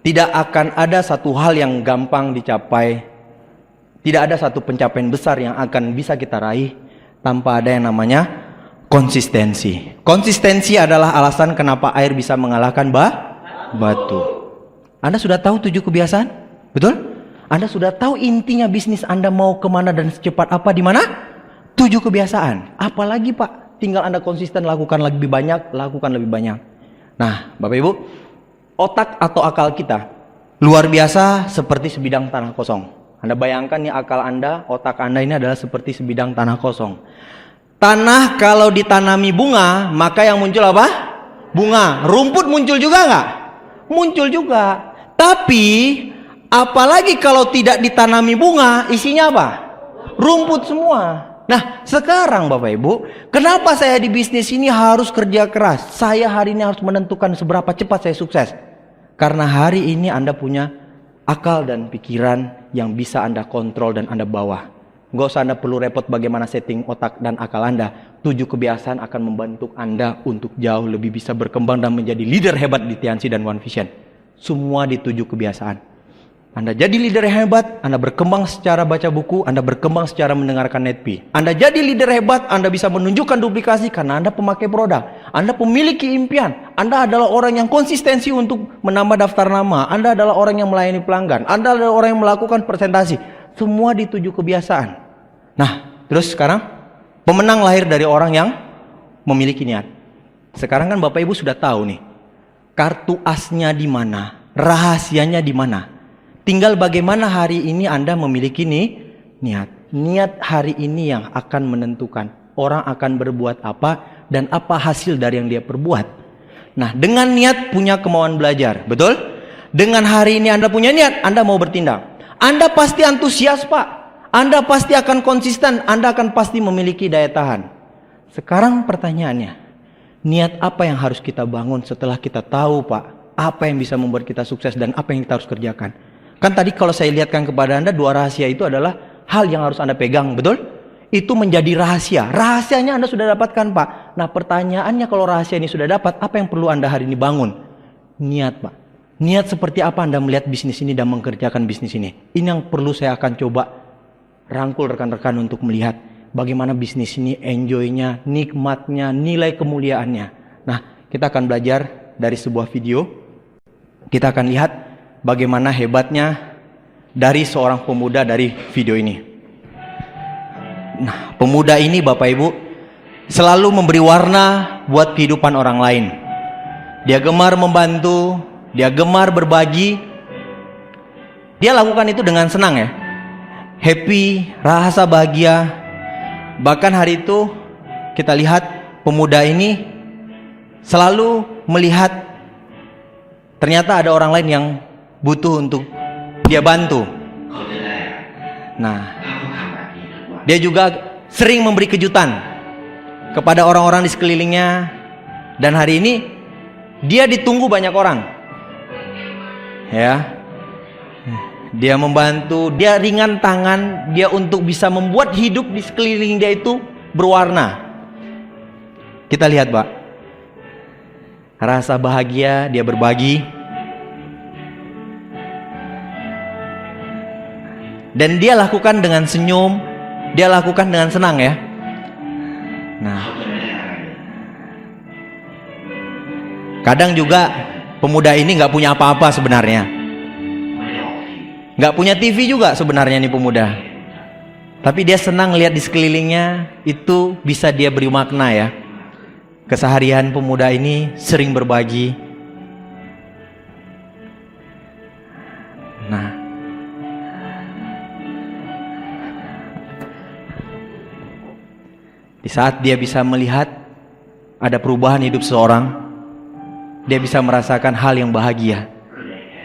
tidak akan ada satu hal yang gampang dicapai. Tidak ada satu pencapaian besar yang akan bisa kita raih tanpa ada yang namanya konsistensi. Konsistensi adalah alasan kenapa air bisa mengalahkan batu. Anda sudah tahu 7 kebiasaan? Betul? Anda sudah tahu intinya bisnis Anda mau kemana dan secepat apa di mana? 7 kebiasaan. Apalagi Pak, tinggal Anda konsisten lakukan lebih banyak, lakukan lebih banyak. Nah, Bapak Ibu, otak atau akal kita luar biasa seperti sebidang tanah kosong. Anda bayangkan nih akal Anda, otak Anda ini adalah seperti sebidang tanah kosong. Tanah kalau ditanami bunga, maka yang muncul apa? Bunga. Rumput muncul juga nggak? Muncul juga. Tapi apalagi kalau tidak ditanami bunga, isinya apa? Rumput semua. Nah, sekarang Bapak Ibu, kenapa saya di bisnis ini harus kerja keras? Saya hari ini harus menentukan seberapa cepat saya sukses. Karena hari ini Anda punya akal dan pikiran yang bisa Anda kontrol dan Anda bawa. Nggak usah Anda perlu repot bagaimana setting otak dan akal Anda. 7 kebiasaan akan membantu Anda untuk jauh lebih bisa berkembang dan menjadi leader hebat di Tiansi dan One Vision. Semua di 7 kebiasaan. Anda jadi leader yang hebat, Anda berkembang secara baca buku, Anda berkembang secara mendengarkan NetP. Anda jadi leader hebat, Anda bisa menunjukkan duplikasi karena Anda pemakai produk. Anda memiliki impian. Anda adalah orang yang konsistensi untuk menambah daftar nama. Anda adalah orang yang melayani pelanggan. Anda adalah orang yang melakukan presentasi. Semua di 7 kebiasaan. Nah, terus sekarang pemenang lahir dari orang yang memiliki niat. Sekarang kan Bapak Ibu sudah tahu nih, kartu asnya di mana, rahasianya di mana. Tinggal bagaimana hari ini Anda memiliki niat. Niat hari ini yang akan menentukan orang akan berbuat apa dan apa hasil dari yang dia perbuat. Nah, dengan niat punya kemauan belajar, betul? Dengan hari ini Anda punya niat, Anda mau bertindak. Anda pasti antusias, Pak. Anda pasti akan konsisten, Anda akan pasti memiliki daya tahan. Sekarang pertanyaannya, niat apa yang harus kita bangun setelah kita tahu, Pak, apa yang bisa membuat kita sukses dan apa yang kita harus kerjakan? Kan tadi kalau saya lihatkan kepada Anda, 2 rahasia itu adalah hal yang harus Anda pegang, betul? Itu menjadi rahasia. Rahasianya Anda sudah dapatkan, Pak. Nah, pertanyaannya kalau rahasia ini sudah dapat, apa yang perlu Anda hari ini bangun? Niat, Pak. Niat seperti apa Anda melihat bisnis ini dan mengerjakan bisnis ini? Ini yang perlu saya akan coba rangkul rekan-rekan untuk melihat bagaimana bisnis ini enjoy-nya, nikmatnya, nilai kemuliaannya. Nah, kita akan belajar dari sebuah video. Kita akan lihat bagaimana hebatnya dari seorang pemuda dari video ini. Nah, pemuda ini Bapak Ibu selalu memberi warna buat kehidupan orang lain. Dia gemar membantu, dia gemar berbagi. Dia lakukan itu dengan senang ya. Happy, rasa bahagia. Bahkan hari itu kita lihat pemuda ini selalu melihat ternyata ada orang lain yang butuh untuk dia bantu. Nah, dia juga sering memberi kejutan kepada orang-orang di sekelilingnya. Dan hari ini dia ditunggu banyak orang. Ya. Dia membantu, dia ringan tangan, dia untuk bisa membuat hidup di sekeliling dia itu berwarna. Kita lihat, Pak. Rasa bahagia, dia berbagi. Dan dia lakukan dengan senyum, dia lakukan dengan senang ya. Nah, kadang juga pemuda ini nggak punya apa-apa sebenarnya. Nggak punya TV juga sebenarnya nih pemuda. Tapi dia senang lihat di sekelilingnya itu bisa dia beri makna ya. Keseharian pemuda ini sering berbagi. Nah, di saat dia bisa melihat ada perubahan hidup seseorang, dia bisa merasakan hal yang bahagia.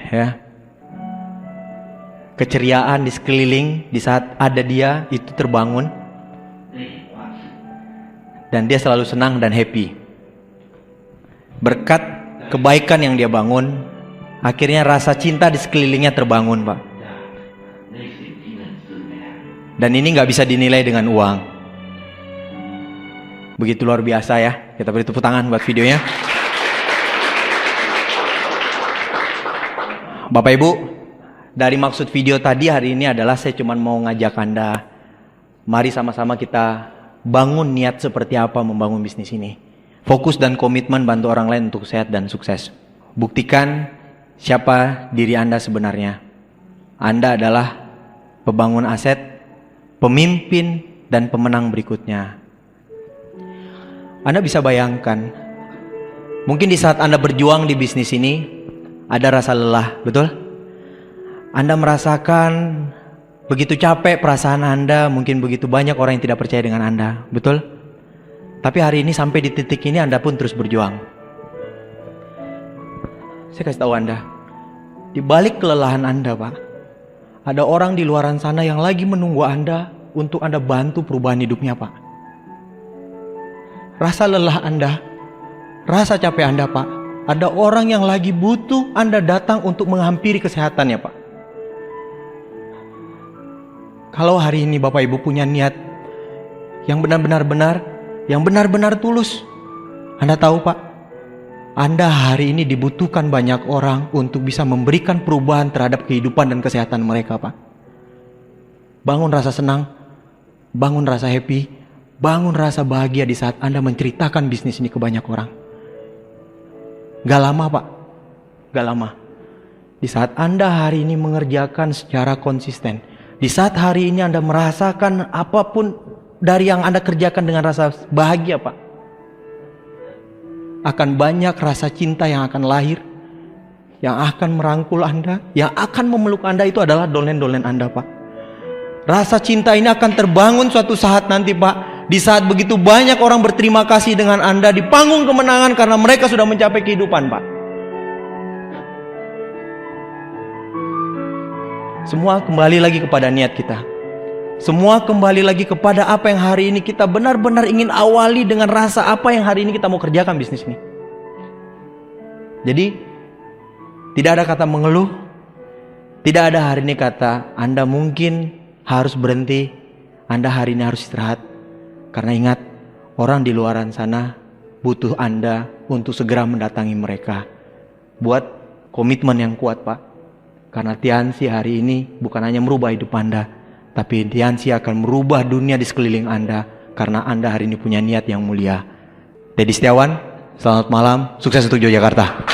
Ya. Keceriaan di sekeliling di saat ada dia itu terbangun. Dan dia selalu senang dan happy. Berkat kebaikan yang dia bangun, akhirnya rasa cinta di sekelilingnya terbangun, Pak. Dan ini nggak bisa dinilai dengan uang. Begitu luar biasa ya. Kita beri tepuk tangan buat videonya. Bapak Ibu, dari maksud video tadi hari ini adalah saya cuma mau ngajak Anda, mari sama-sama kita bangun niat seperti apa membangun bisnis ini. Fokus dan komitmen bantu orang lain untuk sehat dan sukses. Buktikan siapa diri Anda sebenarnya. Anda adalah pembangun aset, pemimpin, dan pemenang berikutnya. Anda bisa bayangkan, mungkin di saat Anda berjuang di bisnis ini, ada rasa lelah, betul? Anda merasakan begitu capek perasaan Anda, mungkin begitu banyak orang yang tidak percaya dengan Anda, betul? Tapi hari ini sampai di titik ini Anda pun terus berjuang. Saya kasih tahu Anda, di balik kelelahan Anda, Pak, ada orang di luaran sana yang lagi menunggu Anda untuk Anda bantu perubahan hidupnya, Pak. Rasa lelah Anda, rasa capek Anda, Pak, ada orang yang lagi butuh Anda datang untuk menghampiri kesehatannya, Pak. Kalau hari ini Bapak Ibu punya niat yang benar-benar tulus, Anda tahu Pak, Anda hari ini dibutuhkan banyak orang untuk bisa memberikan perubahan terhadap kehidupan dan kesehatan mereka, Pak. Bangun rasa senang, bangun rasa happy, bangun rasa bahagia di saat Anda menceritakan bisnis ini ke banyak orang. Gak lama Pak, gak lama. Di saat Anda hari ini mengerjakan secara konsisten, di saat hari ini Anda merasakan apapun dari yang Anda kerjakan dengan rasa bahagia, Pak, akan banyak rasa cinta yang akan lahir, yang akan merangkul Anda, yang akan memeluk Anda. Itu adalah dolen-dolen Anda, Pak. Rasa cinta ini akan terbangun suatu saat nanti, Pak, di saat begitu banyak orang berterima kasih dengan Anda di panggung kemenangan karena mereka sudah mencapai kehidupan, Pak. Semua kembali lagi kepada niat kita. Semua kembali lagi kepada apa yang hari ini kita benar-benar ingin awali dengan rasa apa yang hari ini kita mau kerjakan bisnis ini. Jadi tidak ada kata mengeluh, tidak ada hari ini kata Anda mungkin harus berhenti, Anda hari ini harus istirahat. Karena ingat, orang di luaran sana butuh Anda untuk segera mendatangi mereka. Buat komitmen yang kuat, Pak. Karena Tiansi hari ini bukan hanya merubah hidup Anda, tapi Tiansi akan merubah dunia di sekeliling Anda. Karena Anda hari ini punya niat yang mulia. Teddy Setiawan, selamat malam, sukses untuk Yogyakarta.